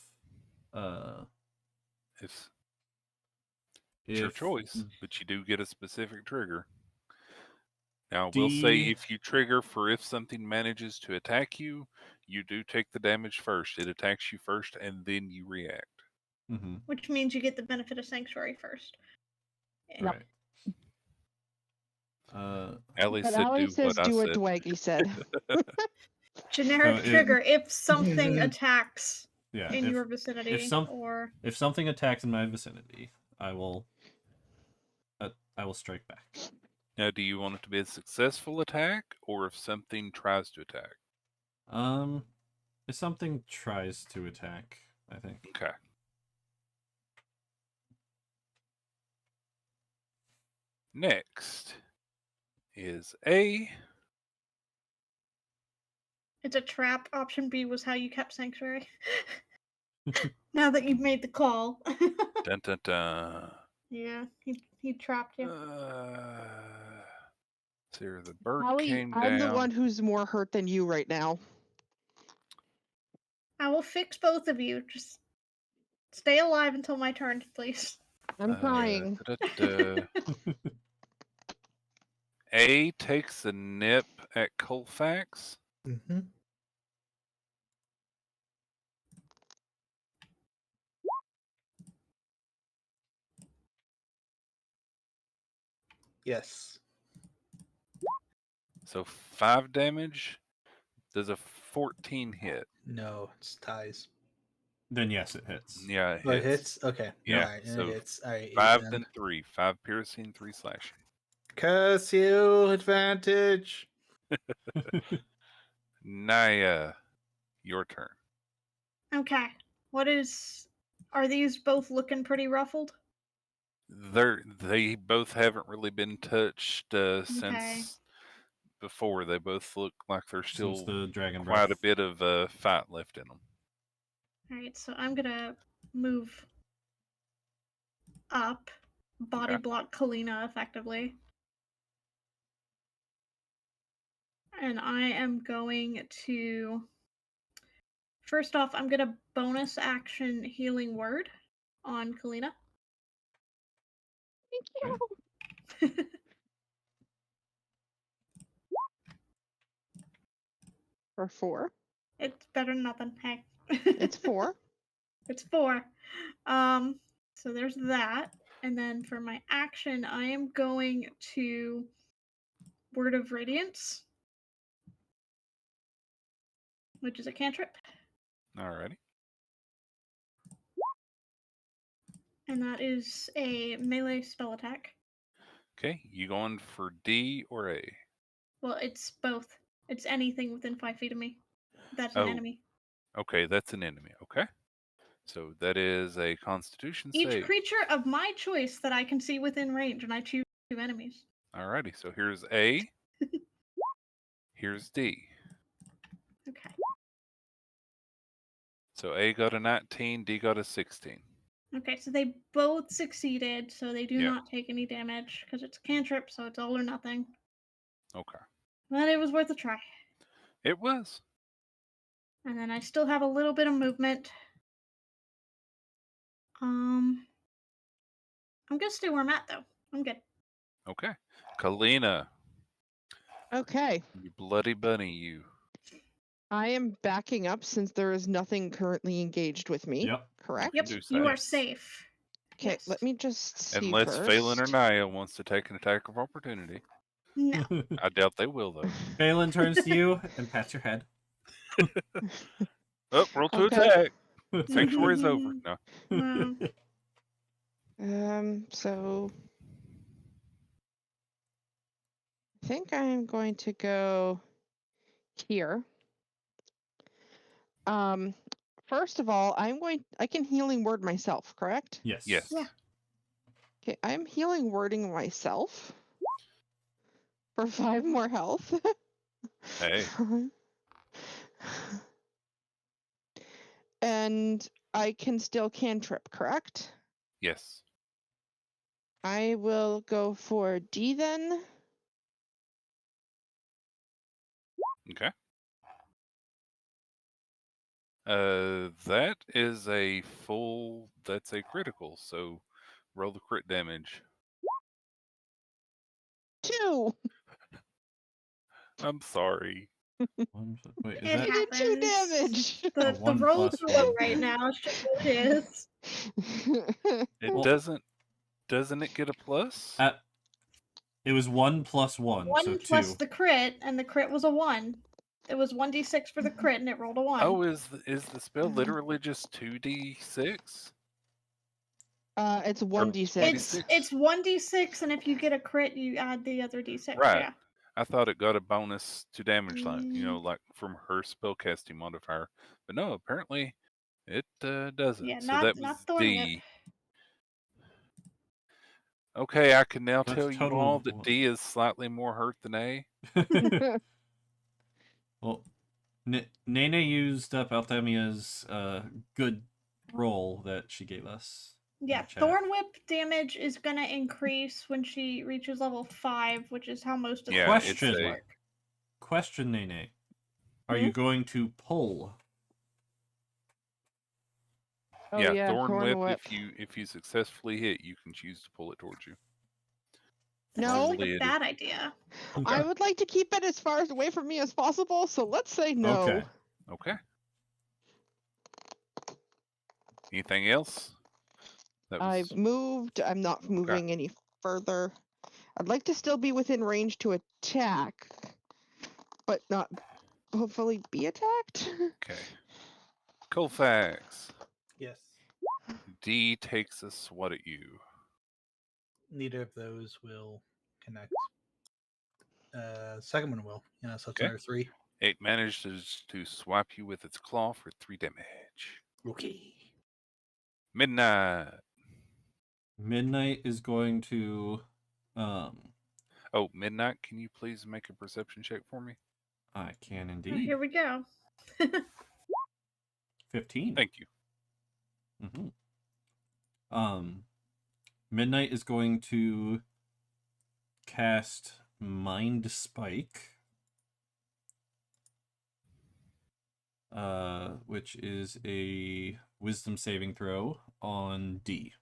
It's your choice, but you do get a specific trigger. Now, we'll say D- if you trigger for if something manages to attack you, you do take the damage first. It attacks you first, and then you react. Mm-hmm. Which means you get the benefit of sanctuary first. All right. Allie But said, Allie "Do says, what I do what said." Dwaggy said. Generic So it- trigger if something attacks Yeah. in your vicinity, some- or If something attacks in my vicinity, I will strike back. Now, do you want it to be a successful attack, or if something tries to attack? If something tries to attack, I think. Okay. Next is A. it's a trap. Option B was how you kept sanctuary. Now that you've made the call. Dun dun dun. Yeah, he trapped you. Here, the bird Holly, came I'm down. the one who's more hurt than you right now. I will fix both of you. Just stay alive until my turn, please. I'm trying. Da-da-da. A takes a nip at Colfax. Mm-hmm. Yes. So 5 damage. Does a 14 hit? No, it's ties. Then yes, it hits. Yeah, it Oh, it hits. hits? Okay. Yeah, All right. so It hits. All right. 5 then. then 3. 5 piercing, 3 slashing. Curse you, advantage. Naya, your turn. Okay. Are these both looking pretty ruffled? They both haven't really been touched since before. They both look like there's Since still the dragon quite breath. a bit of fight left in them. Alright, so I'm gonna move up, body Okay. block Kalina effectively. And I am going to. First off, I'm gonna bonus action healing word on Kalina. Thank you. For 4. It's better than nothing. Hey. It's 4. It's 4. So there's that. And then for my action, I am going to Word of Radiance, which is a cantrip. Alrighty. And that is a melee spell attack. Okay, you going for D or A? Well, it's both. It's anything within 5 feet of me. That's an Oh. enemy. Okay, that's an enemy. Okay. So that is a Constitution Each save. creature of my choice that I can see within range, and I choose 2 enemies. Alrighty, so here's A. Here's D. Okay. So A got a 19, D got a 16. Okay, so they both succeeded, so they do Yep. not take any damage because it's a cantrip, so it's all or nothing. Okay. But it was worth a try. It was. And then I still have a little bit of movement. I'm gonna stay where I'm at though. I'm good. Okay. Kalina, Okay. you bloody bunny, you. I am backing up since there is nothing currently engaged with me. Yep. Correct? Yep, do you are yes. safe. Okay, Yes. let me just see Unless first. Phelan or Naya wants to take an attack of opportunity. No. I doubt they will, though. Phelan turns to you and pats your head. Oh, roll to Okay. attack. Sanctuary's over. No. Wow. So I think I'm going to go here. First of all, I can healing word myself, correct? Yes. Yes. Yeah. Okay, I'm healing wording myself for 5 more health. Hey. And I can still cantrip, correct? Yes. I will go for D then. Okay. That is that's a critical, so roll the crit damage. 2. I'm sorry. Wait, is It that I did 2 happens. damage. The one rolls plus are low one? right now. Shit, it is. It Well- doesn't it get a plus? It was 1 plus 1, 1 so plus 2. the crit, and the crit was a 1. It was 1d6 for the crit, and it rolled a 1. Oh, is the spell literally just 2d6? It's Or 1d6. It's 1d6, and if you get a crit, you add the other d6. Right. Yeah. I thought it got a bonus to damage, like Mm. like from her spellcasting modifier, but no, apparently it doesn't. Yeah, So that not was Thorn Whip. D. Okay, I can now That's tell you total all that D is slightly more hurt than A. Well, Nene used up Althemia's good roll that she gave us. in Yeah, the chat. Thorn Whip damage is going to increase when she reaches level 5, which is how most of the Yeah, it's weapons a- work. Question, Nene. Are Hmm? you going to pull? Oh yeah, yeah, Thorn Whip. Whip. If you successfully hit, you can choose to pull it towards you. That No. seems like a Lid. bad idea. I would like to keep it as far away from me as possible, so let's say no. Okay. Okay. Anything else? That was I've moved. I'm not moving any further. I'd like to still be within range to attack, but not hopefully be attacked. okay. Colfax. Yes. D takes a swat at you. Neither of those will connect. Second one will. Yeah, so it's Okay. another 3. It manages to swipe you with its claw for 3 damage. Okay. Midnight. Midnight is going to Oh, Midnight, can you please make a perception check for me? I can Oh, indeed. here we go. 15. Thank you. Midnight is going to cast Mind Spike, which is a Wisdom saving throw on D.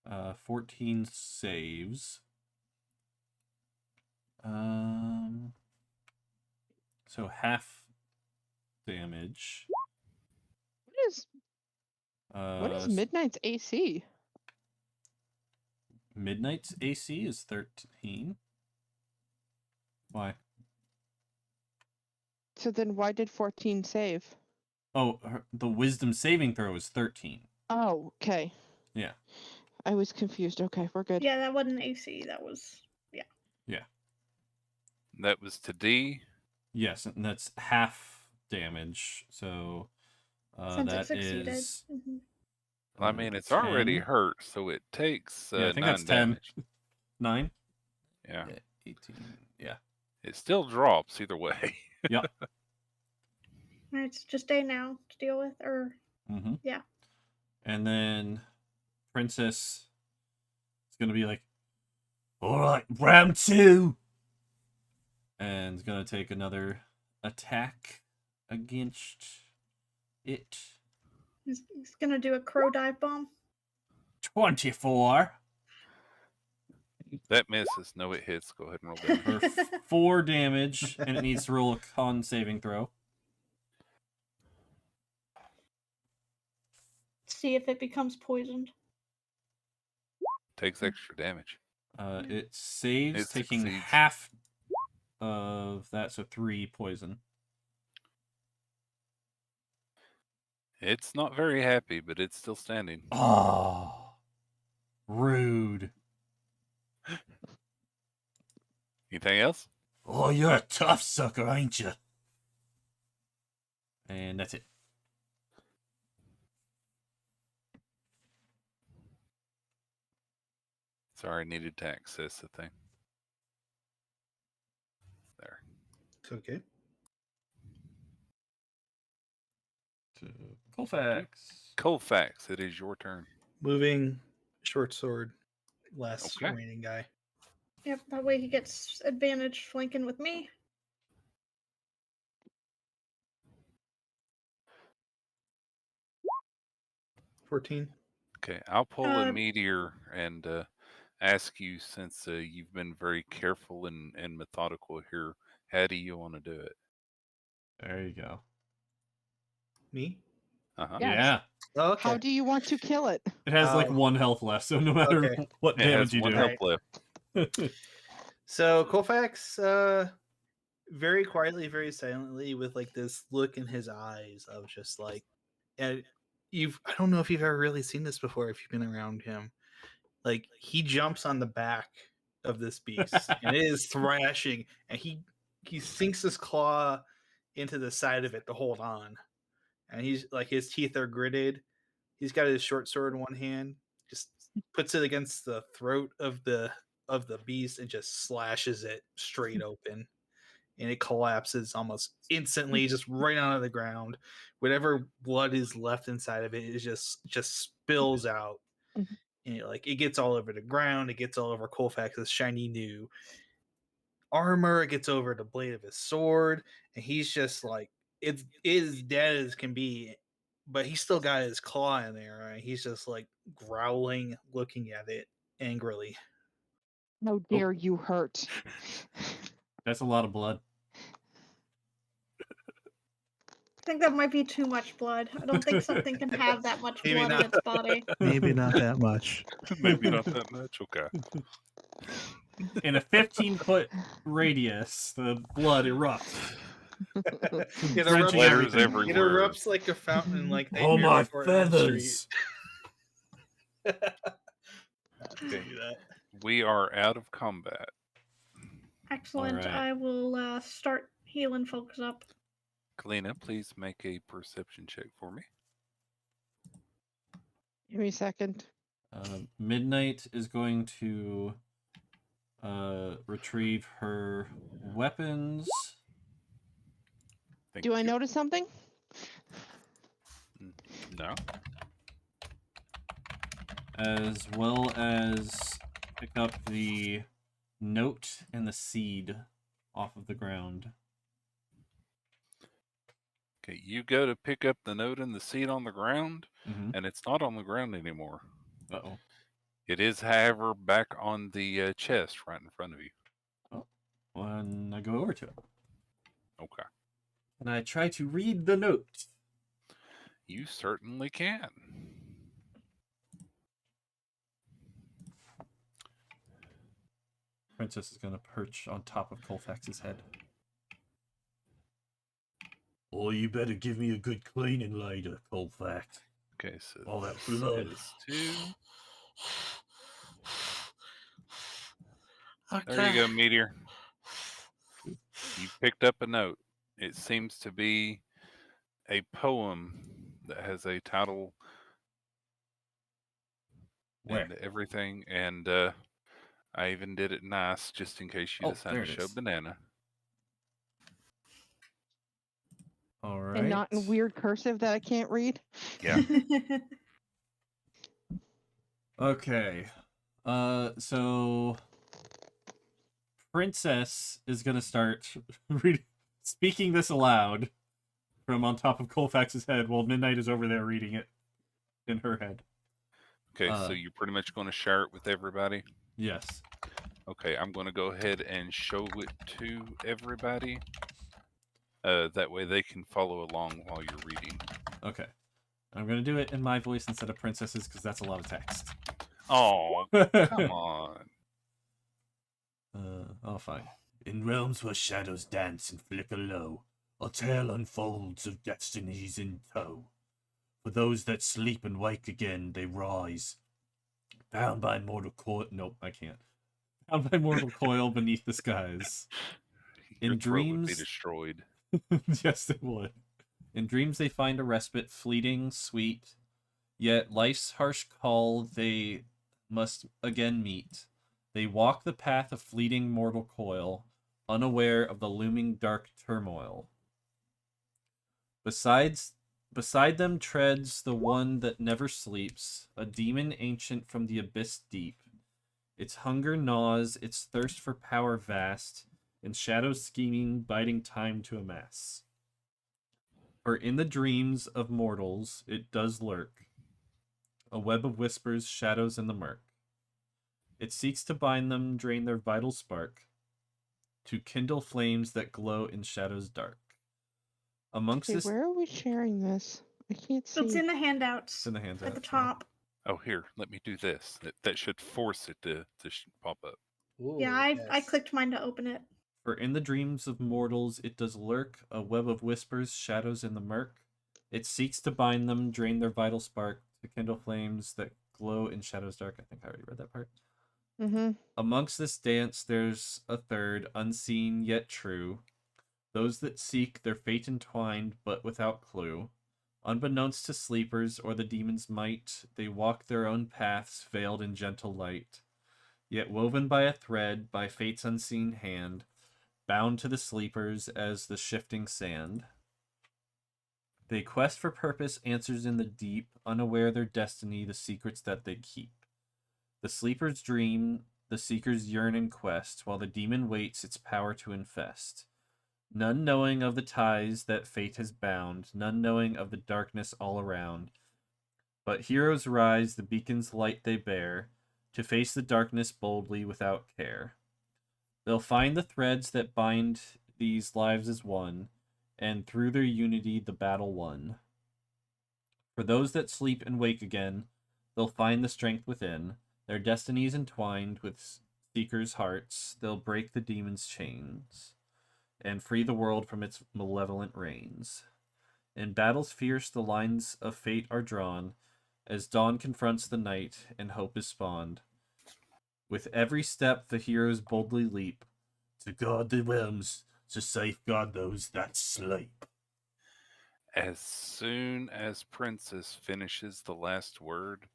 Uh, 14 saves. So half damage. What is Midnight's AC? Midnight's AC is 13. Why? So then why did 14 save? Oh, the Wisdom saving throw is 13. Oh, okay. Yeah. I was confused. Okay, we're good. Yeah, that wasn't AC. That was That was to D. Yes, and that's half damage. So since it that succeeded. is. Mhm. Well, I mean, it's already 10. hurt, so it takes Yeah, I think 9 that's 10. damage. 9? Yeah. 18. Yeah. It still drops either way. Yep. It's just A now to deal with, or Mm-hmm. Yeah. And then Princess is going to be like, all right, round 2. And is going to take another attack against it. he's gonna do a crow dive bomb. 24 That misses. No, it hits. Go ahead and roll damage. for 4 damage, and it needs to roll a con saving throw. See if it becomes poisoned. Takes extra damage. It saves, It taking succeeds. half of that, so 3 poison. It's not very happy, but it's still standing. Oh, rude. Anything else? Oh, you're a tough sucker, ain't you? And that's it. Sorry, needed to access the thing. There. It's okay. Colfax. Colfax, it is your turn. Moving, short sword, last Okay. remaining guy. Yep, that way he gets advantage flanking with me. $14. Okay, I'll pull a Uh, meteor and ask you, since you've been very careful and methodical here, how do you want to do it? There you go. Me? Uh-huh. Yes. Yeah. Oh, okay. How do you want to kill it? It has like Oh. 1 health left, so no matter Okay. what It has damage you one do. health Right. left. So Colfax, very quietly, very silently, with like this look in his eyes of just like, and I don't know if you've ever really seen this before if you've been around him. Like he jumps on the back of this beast and it is thrashing, and he sinks his claw into the side of it to hold on, and he's like his teeth are gritted. He's got his short sword in one hand, just puts it against the throat of the beast and just slashes it straight open, and it collapses almost instantly, just right onto the ground. Whatever blood is left inside of it is just spills out, Mhm. and it gets all over the ground. It gets all over Colfax's shiny new armor. It gets over the blade of his sword, and he's just like it is dead as can be, but he's still got his claw in there. Right? He's just like growling, looking at it angrily. How dare you hurt? That's a lot of blood. I think that might be too much blood. I don't think something can have that much Maybe blood not. in its body. Maybe not that much. Maybe not that much. Okay. In a 15-foot radius, the blood erupts. It Drenching erupts, Letters everything. it everywhere. erupts like a fountain, like Oh, Nightmare my Before Elm feathers! Street. Okay. Do that. We are out of combat. Excellent. Alright. I will start healing folks up. Kalina, please make a perception check for me. Give me a second. Midnight is going to retrieve her weapons. Thank Do I you. notice something? No. As well as pick up the note and the seed off of the ground. Okay, you go to pick up the note and the seed on the ground, Mm-hmm. and it's not on the ground anymore. Uh-oh. It is, however, back on the chest right in front of you. When I go over to it. Okay. And I try to read the note. You certainly can. Princess is going to perch on top of Colfax's head. Oh, you better give me a good cleaning later, Colfax. Okay, so All that this blood. is 2. Okay. There you go, Meteor. You picked up a note. It seems to be a poem that has a title Where? and everything, and I even did it nice just in case you Oh, decide there to it show is. banana. All right. And not in weird cursive that I can't read? Yeah. Okay. So Princess is gonna start speaking this aloud from on top of Colfax's head while Midnight is over there reading it in her head. Okay, so you're pretty much going to share it with everybody? Yes. Okay, I'm going to go ahead and show it to everybody. That way they can follow along while you're reading. Okay. I'm gonna do it in my voice instead of Princess's because that's a lot of text. Oh, come on. Fine. In realms where shadows dance and flicker low, a tale unfolds of destinies in tow. For those that sleep and wake again, they rise. Bound by mortal coil. Nope, I can't. Bound by mortal coil beneath the skies. Your In throat would be dreams. destroyed. Yes, it would. In dreams, they find a respite, fleeting, sweet. Yet life's harsh call they must again meet. They walk the path of fleeting mortal coil, unaware of the looming dark turmoil. Beside them treads the one that never sleeps, a demon ancient from the abyss deep. Its hunger gnaws, its thirst for power vast, in shadows scheming, biding time to amass. For in the dreams of mortals it does lurk, a web of whispers, shadows in the murk. It seeks to bind them, drain their vital spark, to kindle flames that glow in shadows dark. Amongst Okay, this... where are we sharing this? I can't see. It's in the handouts. It's in the handouts, at the yeah. top. Oh, here, let me do this. That should force it to pop up. Ooh, Yeah, I yes. clicked mine to open it. For in the dreams of mortals it does lurk, a web of whispers, shadows in the murk. It seeks to bind them, drain their vital spark, to kindle flames that glow in shadows dark. I think I already read that part. Mm-hmm. Amongst this dance there's a third, unseen yet true. Those that seek their fate entwined, but without clue. Unbeknownst to sleepers or the demon's might, they walk their own paths veiled in gentle light. Yet woven by a thread, by fate's unseen hand, bound to the sleepers as the shifting sand. They quest for purpose, answers in the deep, unaware their destiny, the secrets that they keep. The sleepers dream, the seekers yearn in quest, while the demon waits its power to infest. None knowing of the ties that fate has bound, none knowing of the darkness all around. But heroes rise, the beacon's light they bear, to face the darkness boldly without care. They'll find the threads that bind these lives as one, and through their unity the battle won. For those that sleep and wake again, they'll find the strength within, their destinies entwined with seekers' hearts, they'll break the demon's chains, and free the world from its malevolent reigns. In battles fierce the lines of fate are drawn, as dawn confronts the night and hope is spawned. With every step the heroes boldly leap, to guard the realms, to safeguard those that sleep. As soon as Princess finishes the last word,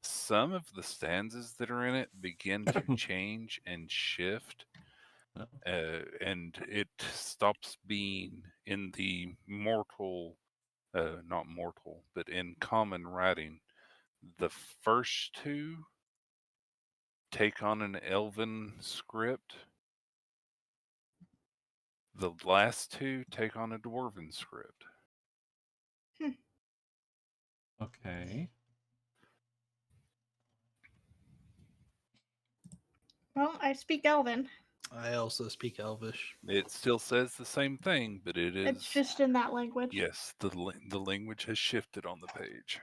some of the stanzas that are in it begin to change and shift. And it stops being in the mortal, not mortal, but in common writing. The first two take on an elven script. The last two take on a dwarven script. Okay. Well, I speak Elven. I also speak Elvish. It still says the same thing, but it is It's just in that language. yes, the language has shifted on the page.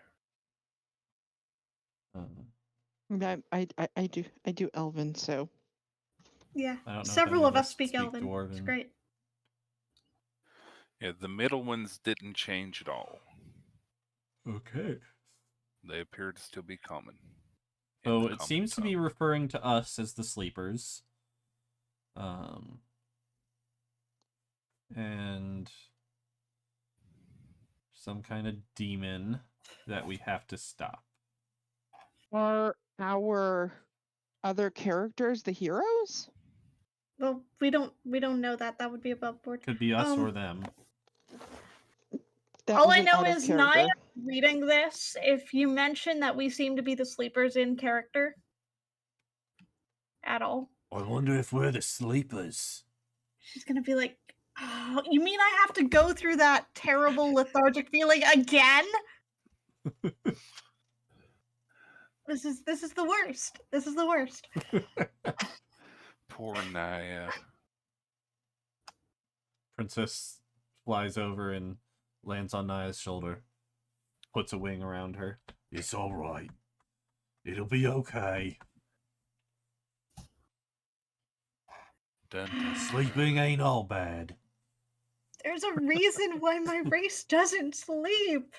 I do Elven, so Yeah. I don't know if Several any of us speak Elven. Dwarven. It's great. Yeah, the middle ones didn't change at all. Okay. They appear to still be common. So it seems to be referring to us as the sleepers. And some kind of demon that we have to stop. are our other characters the heroes? Well, we don't know that. That would be above board. Could be us or them. That All was I an know out of is character. Naya reading this. If you mention that we seem to be the sleepers in character at all, I wonder if we're the sleepers. she's gonna be like, "Oh, you mean I have to go through that terrible lethargic feeling again? This is the worst. This is the worst." Poor Naya. Princess flies over and lands on Naya's shoulder, puts a wing around her. It's all right. It'll be okay. Dun, dun. Sleeping ain't all bad. There's a reason why my race doesn't sleep.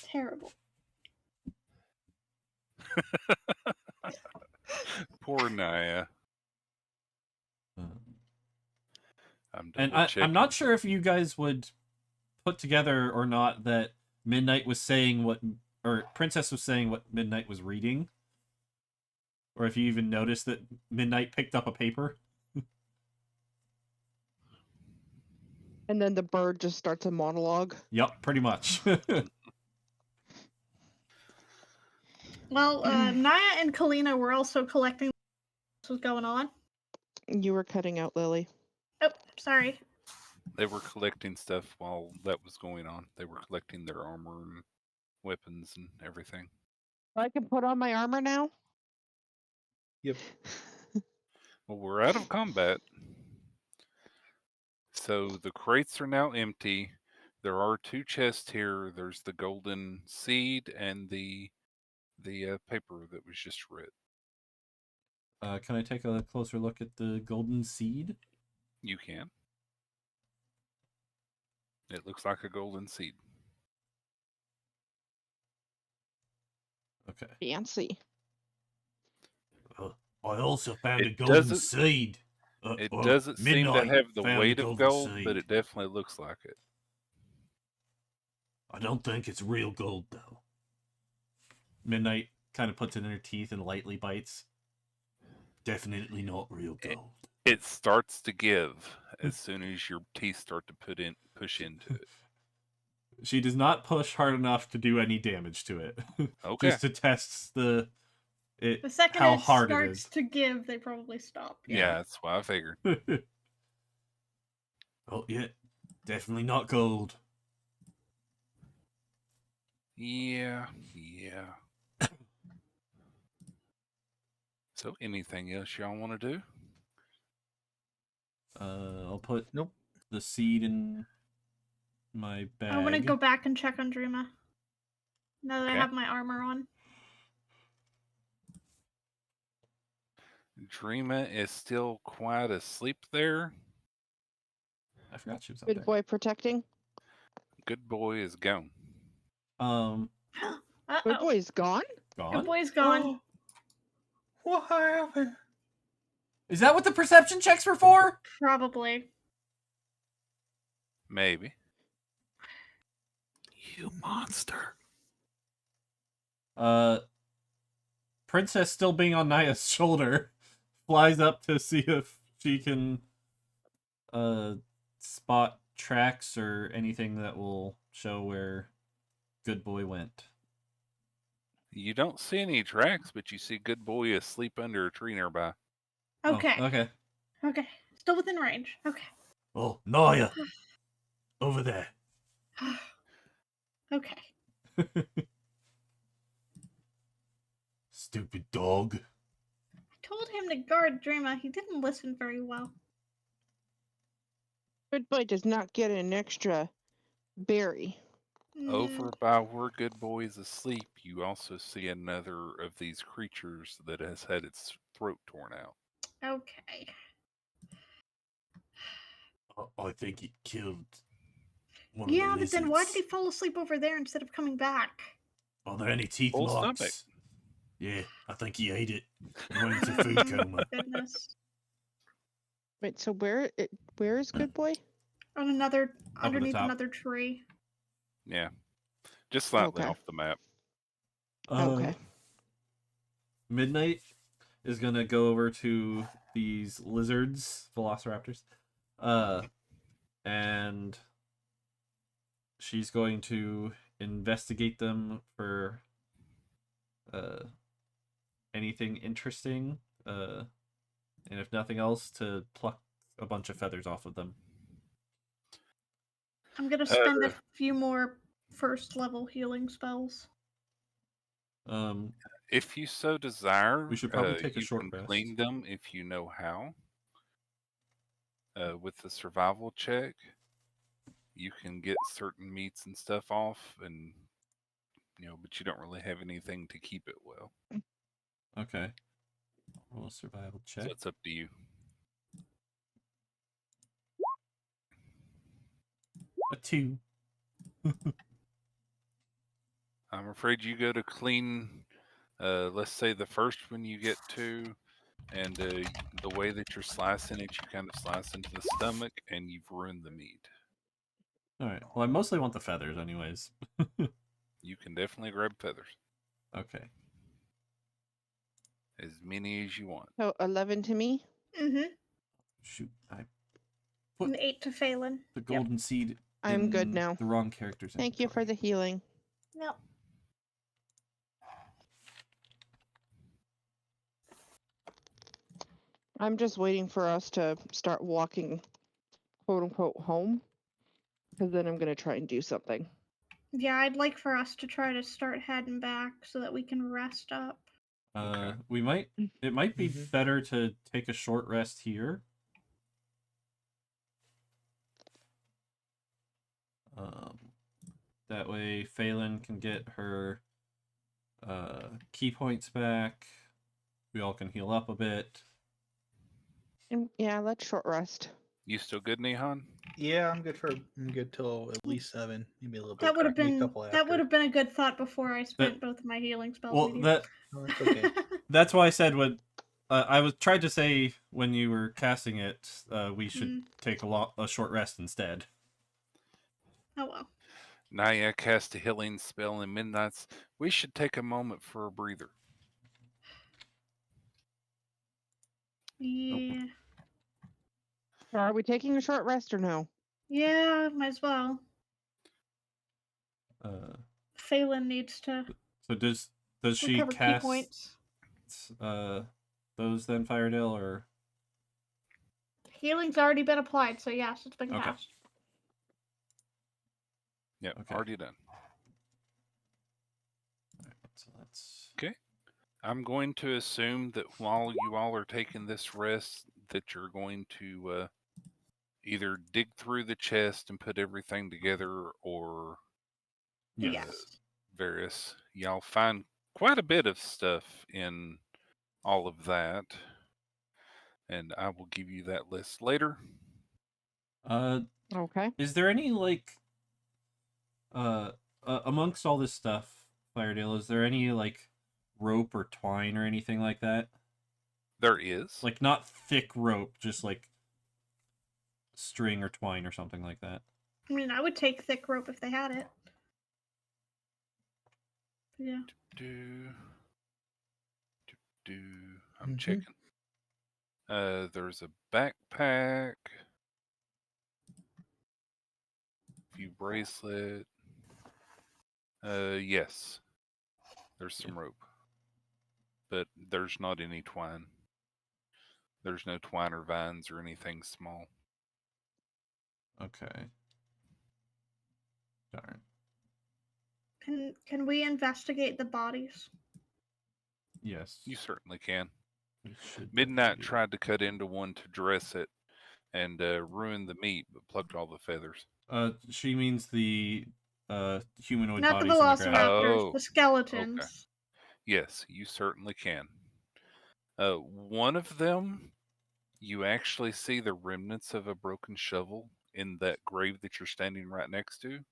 Terrible. Poor Naya. And I'm not sure if you guys would put together or not that Midnight was saying what, or Princess was saying what Midnight was reading. Or if you even noticed that Midnight picked up a paper. And then the bird just starts a monologue. Yep, pretty much. Well, Naya and Kalina were also collecting what was going on. You were cutting out, Lily. Oh, sorry. They were collecting stuff while that was going on. They were collecting their armor and weapons and everything. I can put on my armor now? Yep. Well, we're out of combat. So the crates are now empty. There are two chests here. There's the golden seed and the paper that was just read. Can I take a closer look at the golden seed? You can. It looks like a golden seed. Okay. Fancy. I also found It a golden doesn't- seed. It or doesn't seem to Midnight have the found a weight of golden gold, seed. but it definitely looks like it. I don't think it's real gold, though. Midnight kind of puts it in her teeth and lightly bites. Definitely not real gold. It starts to give as soon as your teeth start to push into it. She does not push hard enough to do any damage to it. Okay. Just to test The second how it hard it starts is. to give, they probably stop. Yeah, that's why I figured. Oh, yeah. Definitely not gold. Yeah. So, anything else y'all want to do? I'll put Nope. the seed in my bag. I want to go back and check on Dreama. Now that I Okay. have my armor on. Dreama is still quite asleep there. I forgot she was up Good there. boy protecting. Good boy is gone. Good Uh-oh. boy's gone. Gone? Good boy's gone. What happened? Is that what the perception checks were for? Probably. Maybe. You monster. Princess, still being on Naya's shoulder, flies up to see if she can spot tracks or anything that will show where Good Boy went. You don't see any tracks, but you see Good Boy asleep under a tree nearby. Okay. Oh, okay. Okay. Still within range. Okay. Oh, Naya! Over there. Okay. Stupid dog. I told him to guard Dreama. He didn't listen very well. Good boy does not get an extra berry. Over by where Good Boy is asleep, you also see another of these creatures that has had its throat torn out. Okay. I think he killed one of the Yeah, but lizards. then why did he fall asleep over there instead of coming back? Are there any teeth Full marks? stomach. Yeah, I think he ate it and went into food coma. Goodness. Wait, so where is Good boy? On another, Up at the underneath top. another tree. Yeah. Just slightly Okay. off the map. Okay. Midnight is gonna go over to these lizards, Velociraptors, and she's going to investigate them for anything interesting, and if nothing else, to pluck a bunch of feathers off of them. I'm gonna spend a few more first level healing spells. If you so desire, We should probably take a you short can rest. clean them if you know how. With the survival check, you can get certain meats and stuff off, and but you don't really have anything to keep it well. Okay. Roll a survival check. So it's up to you. A 2. I'm afraid you go to clean, let's say the first one you get to, and the way that you're slicing it, you kind of slice into the stomach, and you've ruined the meat. All right. Well, I mostly want the feathers, anyways. You can definitely grab feathers, Okay. as many as you want. So 11 to me. Mm-hmm. Shoot, I An put 8 to Phelan. the golden seed. I'm good in now. The wrong characters. Thank you for the healing. Yep. I'm just waiting for us to start walking, quote unquote, home. Because then I'm going to try and do something. Yeah, I'd like for us to try to start heading back so that we can rest up. Okay. We might. It might be Mhm. better to take a short rest here. That way, Phelan can get her key points back. We all can heal up a bit. Yeah, let's short rest. You still good, Nehan? Yeah, I'm good till at least 7, maybe a little bit. That would have maybe a been couple that after. would have been a good thought before I spent both of my healing spells Well, with you. that Oh, that's okay. that's why I said when I was tried to say when you were casting it, we should take a short rest instead. Oh well. Naya cast a healing spell in Midnight's. We should take a moment for a breather. Yeah. Are we taking a short rest or no? Yeah, might as well. Phelan needs to So does she recover key cast points. those then, Firedale, or Healing's already been applied, so yes, it's been Okay. cast. Yep, Okay. already done. so that's I'm going to assume that while you all are taking this rest, that you're going to either dig through the chest and put everything together, or Yes. various. Y'all find quite a bit of stuff in all of that, and I will give you that list later. Okay. Is there any like amongst all this stuff, Firedale? Is there any like rope or twine or anything like that? There is. Like not thick rope, just like string or twine or something like that. I mean, I would take thick rope if they had it. Yeah. I'm Mhm. checking. There's a backpack, few bracelet. Yes. There's some rope. But there's not any twine. There's no twine or vines or anything small. Okay. Darn. Can we investigate the bodies? Yes. You certainly can. We should Midnight definitely- tried to cut into one to dress it and ruin the meat, but plucked all the feathers. She means the humanoid Not the bodies in the ground. Velociraptors, Oh, the skeletons. Yes, you certainly can. One of them, you actually see the remnants of a broken shovel in that grave that you're standing right next to.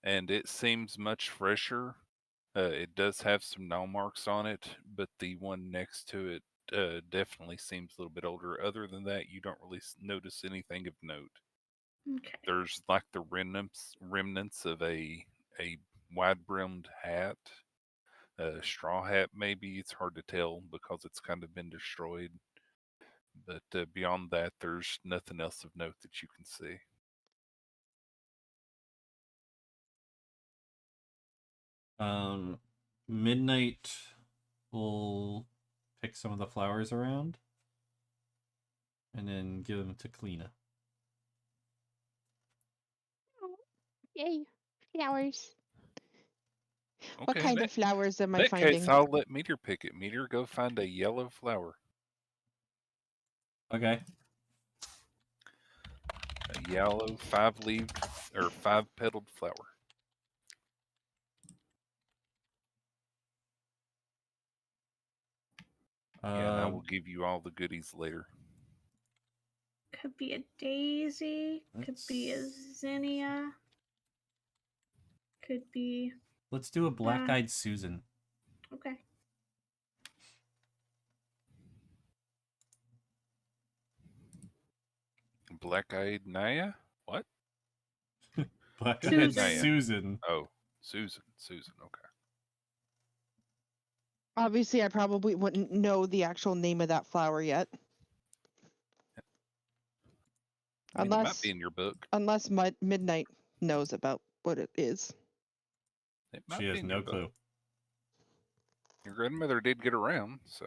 And it seems much fresher. It does have some gnaw marks on it, but the one next to it definitely seems a little bit older. Other than that, you don't really notice anything of note. Okay. There's like the remnants of a wide brimmed hat, a straw hat maybe. It's hard to tell because it's kind of been destroyed. But beyond that, there's nothing else of note that you can see. Midnight will pick some of the flowers around and then give them to Kalina. Yay. Flowers. Okay, What kind of flowers am I in that finding? case, I'll let Meteor pick it. Meteor, go find a yellow flower. Okay. A yellow 5-leaved or 5-petaled flower. And I will give you all the goodies later. Could be a daisy. Could be a zinnia. Could be. Let's do a black-eyed Susan. Okay. Black-eyed Naya? What? Black-eyed Susan. Susan. Oh, Susan. Okay. Obviously, I probably wouldn't know the actual name of that flower yet. I mean, it might be in your book. Unless Midnight knows about what it is. It might She be has in no your book. clue. Your grandmother did get around, so.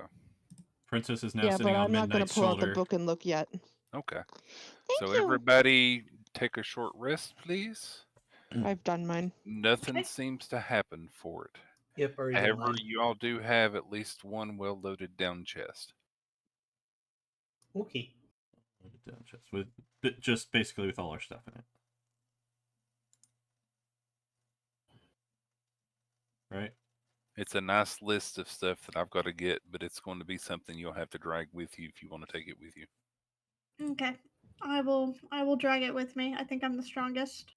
Princess is now Yeah, sitting but on I'm not going Midnight's to pull out the shoulder. book and look yet. Okay. Thank So you. everybody take a short rest, please. I've done mine. Nothing Okay. seems to happen for it. Yep, already done However, mine. you all do have at least one well-loaded down chest. Okay. Down chest with just basically with all our stuff in it. Right? It's a nice list of stuff that I've got to get, but it's going to be something you'll have to drag with you if you want to take it with you. Okay. I will drag it with me. I think I'm the strongest.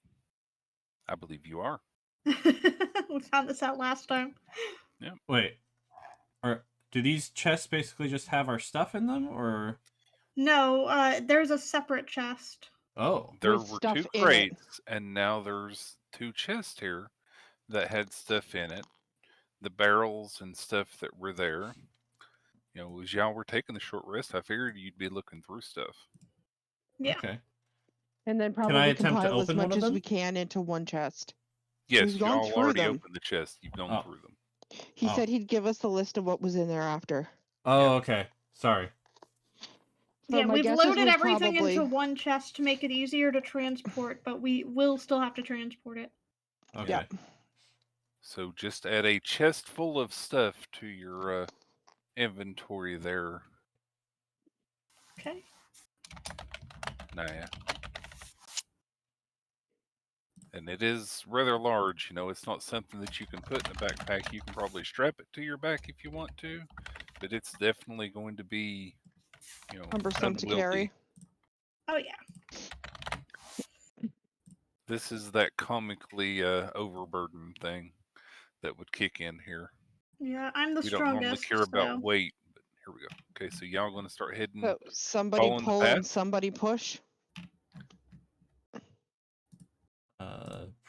I believe you are. We found this out last time. Wait, do these chests basically just have our stuff in them, or? No, there's a separate chest. Oh, There With were stuff 2 in it. crates, and now there's 2 chests here that had stuff in it. The barrels and stuff that were there. You know, as y'all were taking the short rest, I figured you'd be looking through stuff. Yeah. okay. And then Can I probably attempt to compile as open one much of as we them? can into one chest. Yes, We've gone y'all through already them. opened the chest. You've gone Oh. through them. He Oh. said he'd give us the list of what was in there after. Oh, Yeah. okay. Sorry. So Yeah, my we've guess is loaded we everything probably... into one chest to make it easier to transport, but we will still have to transport it. Okay. Yeah. So just add a chest full of stuff to your inventory there, Okay. Naya. And it is rather large, you know, it's not something that you can put in a backpack. You can probably strap it to your back if you want to, but it's definitely going to be, you know, cumbersome to unwieldy. carry. Oh yeah. This is that comically overburden thing that would kick in here. Yeah, I'm the We don't normally strongest. care about So weight, but here we go. Okay, so y'all going to start heading, So somebody following the pull path? and somebody push.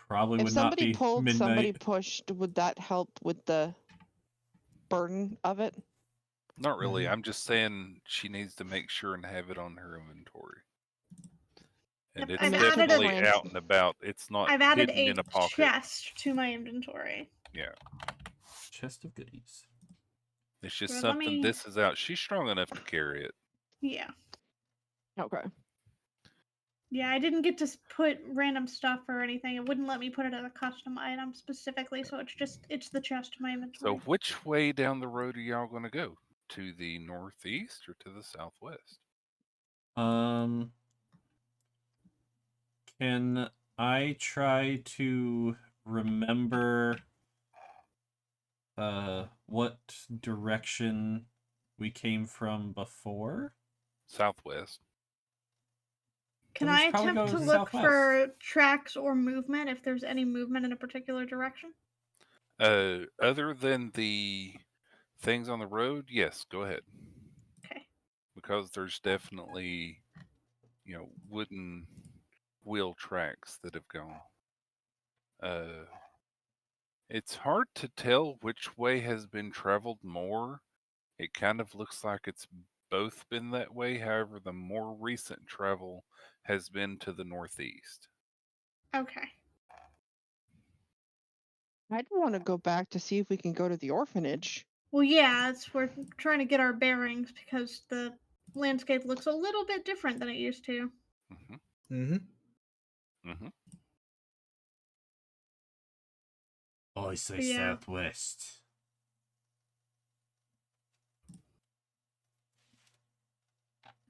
Probably If would not somebody be pulled, midnight. somebody pushed, would that help with the burden of it? Not really. Mhm. I'm just saying she needs to make sure and have it on her inventory. And Yep, it's I've added definitely a- out and about. It's not I've added hidden a in a pocket. chest to my inventory. Yeah. Chest of goodies. It's just But let something me- this is out. She's strong enough to carry it. Yeah. Okay. Yeah, I didn't get to put random stuff or anything. It wouldn't let me put it as a custom item specifically, so it's the chest to my inventory. So which way down the road are y'all going to go? To the northeast or to the southwest? Can I try to remember what direction we came from before? Southwest. Can Then we I should probably attempt go to look southwest. for tracks or movement if there's any movement in a particular direction? Other than the things on the road, yes, go ahead. Okay. Because there's definitely, you know, wooden wheel tracks that have gone. It's hard to tell which way has been traveled more. It kind of looks like it's both been that way. However, the more recent travel has been to the northeast. Okay. I'd want to go back to see if we can go to the orphanage. Well, yeah, we're trying to get our bearings because the landscape looks a little bit different than it used to. Mm-hmm. Mm-hmm. Mm-hmm. I say Yeah. southwest.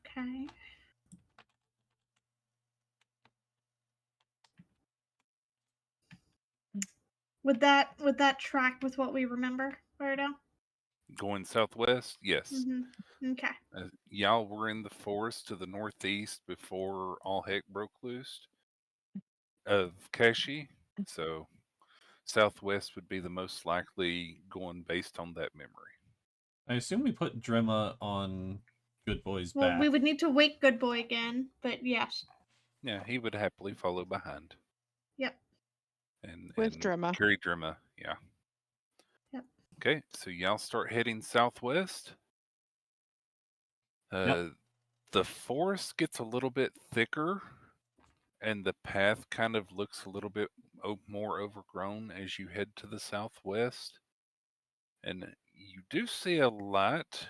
Okay. Would that track with what we remember, Birdo? Going southwest, yes. Mm-hmm. Okay. Y'all were in the forest to the northeast before all heck broke loose of Kashi, so southwest would be the most likely going based on that memory. I assume we put Drema on Good Boy's Well, back. we would need to wake Good Boy again, but yes. Yeah, he would happily follow behind. Yep. And With Drema. carry Drema, yeah. Yep. Okay, so y'all start heading southwest. Yep. The forest gets a little bit thicker, and the path kind of looks a little bit more overgrown as you head to the southwest. And you do see a light,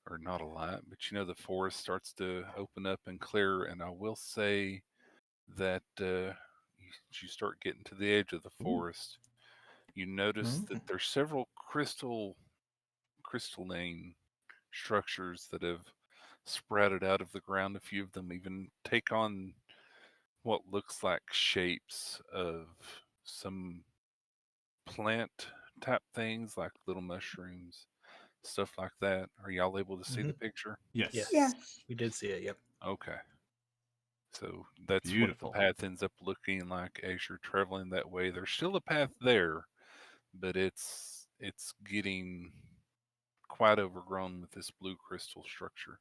or not a light, but you know, the forest starts to open up and clear. And I will say that you start getting to the edge of the forest, you notice that there's several crystalline structures that have sprouted out of the ground. A few of them even take on what looks like shapes of some plant type things like little mushrooms, stuff like that. Are y'all able to see the picture? Yes. Yes. Yes. We did see it. Yep. Okay. So that's Beautiful. what the path ends up looking like as you're traveling that way. There's still a path there, but it's getting quite overgrown with this blue crystal structure.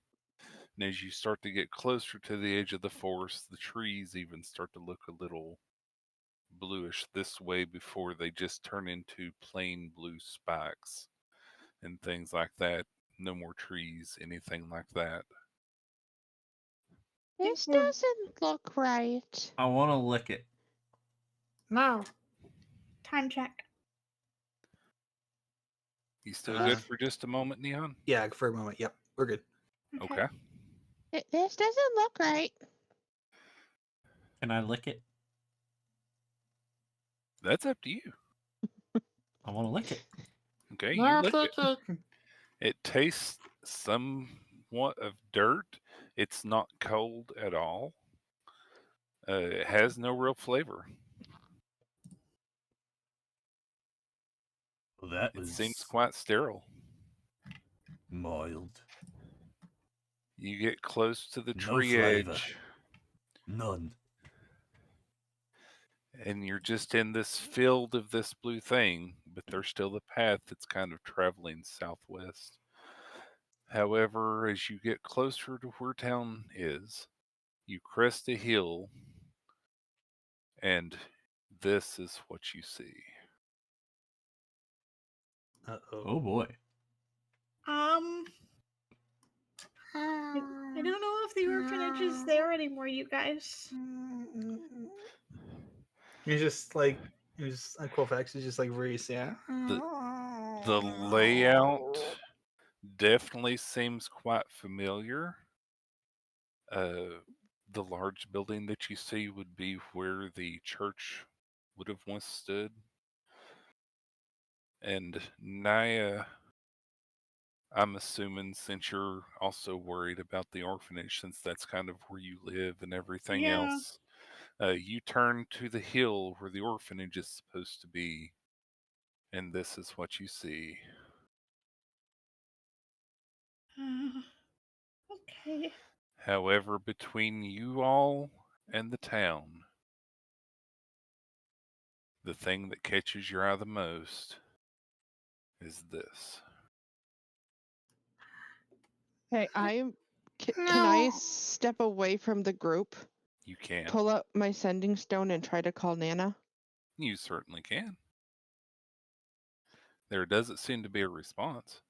And as you start to get closer to the edge of the forest, the trees even start to look a little bluish this way before they just turn into plain blue spikes and things like that. No more trees, anything like that. This we're- doesn't look right. I want to lick it. No. Time check. You still good for just a moment, Neon? Yeah, for a moment. Yep, we're good. Okay. This doesn't look right. Can I lick it? That's up to you. I want to lick it. Okay, you lick it. It tastes somewhat of dirt. It's not cold at all. It has no real flavor. Well, that It was seems quite sterile. mild. You get close to the No tree flavor. edge, None. and you're just in this field of this blue thing, but there's still a path that's kind of traveling southwest. However, as you get closer to where town is, you crest a hill, and this is what you see. Oh boy. I don't know if the orphanage is there anymore, you guys. You're just like, Colfax is just like very sad. The layout definitely seems quite familiar. The large building that you see would be where the church would have once stood. And Naya, I'm assuming since you're also worried about the orphanage, since that's kind of where you live and everything Yeah. else, you turn to the hill where the orphanage is supposed to be, and this is what you see. Okay. However, between you all and the town, the thing that catches your eye the most is this. Hey, can I step away from the group, You can. pull up my sending stone, and try to call Nana? You certainly can. There doesn't seem to be a response.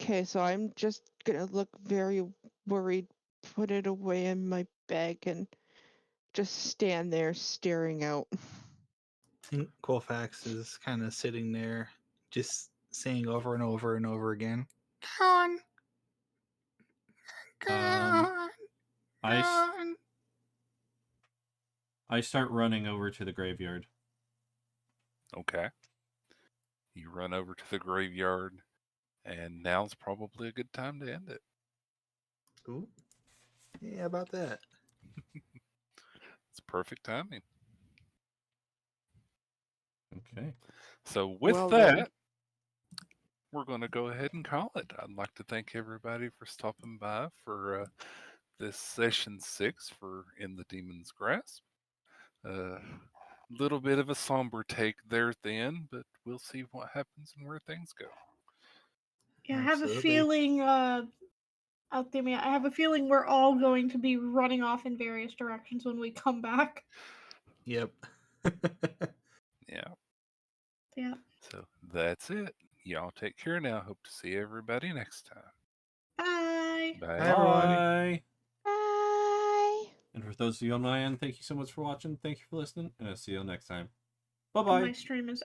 Okay, so I'm just gonna look very worried, put it away in my bag, and just stand there staring out. And Colfax is kind of sitting there, just saying over and over and over again, "Go on, go on, I, go s- on." I start running over to the graveyard. Okay. You run over to the graveyard, and now's probably a good time to end it. Ooh, yeah, about that. It's perfect timing. Okay. So with Well that, then. we're going to go ahead and call it. I'd like to thank everybody for stopping by for this session 6 for In the Demon's Grasp. Little bit of a somber take there at the end, but we'll see what happens and where things go. Yeah, I have a Absolutely. feeling, out there, I have a feeling we're all going to be running off in various directions when we come back. Yep. Yeah. Yeah. So that's it. Y'all take care now. Hope to see everybody next time. Bye. Bye, Bye, everybody. Bye. Bye. And for those of you on my end, thank you so much for watching. Thank you for listening, and I'll see you all next time. Bye And bye. my stream is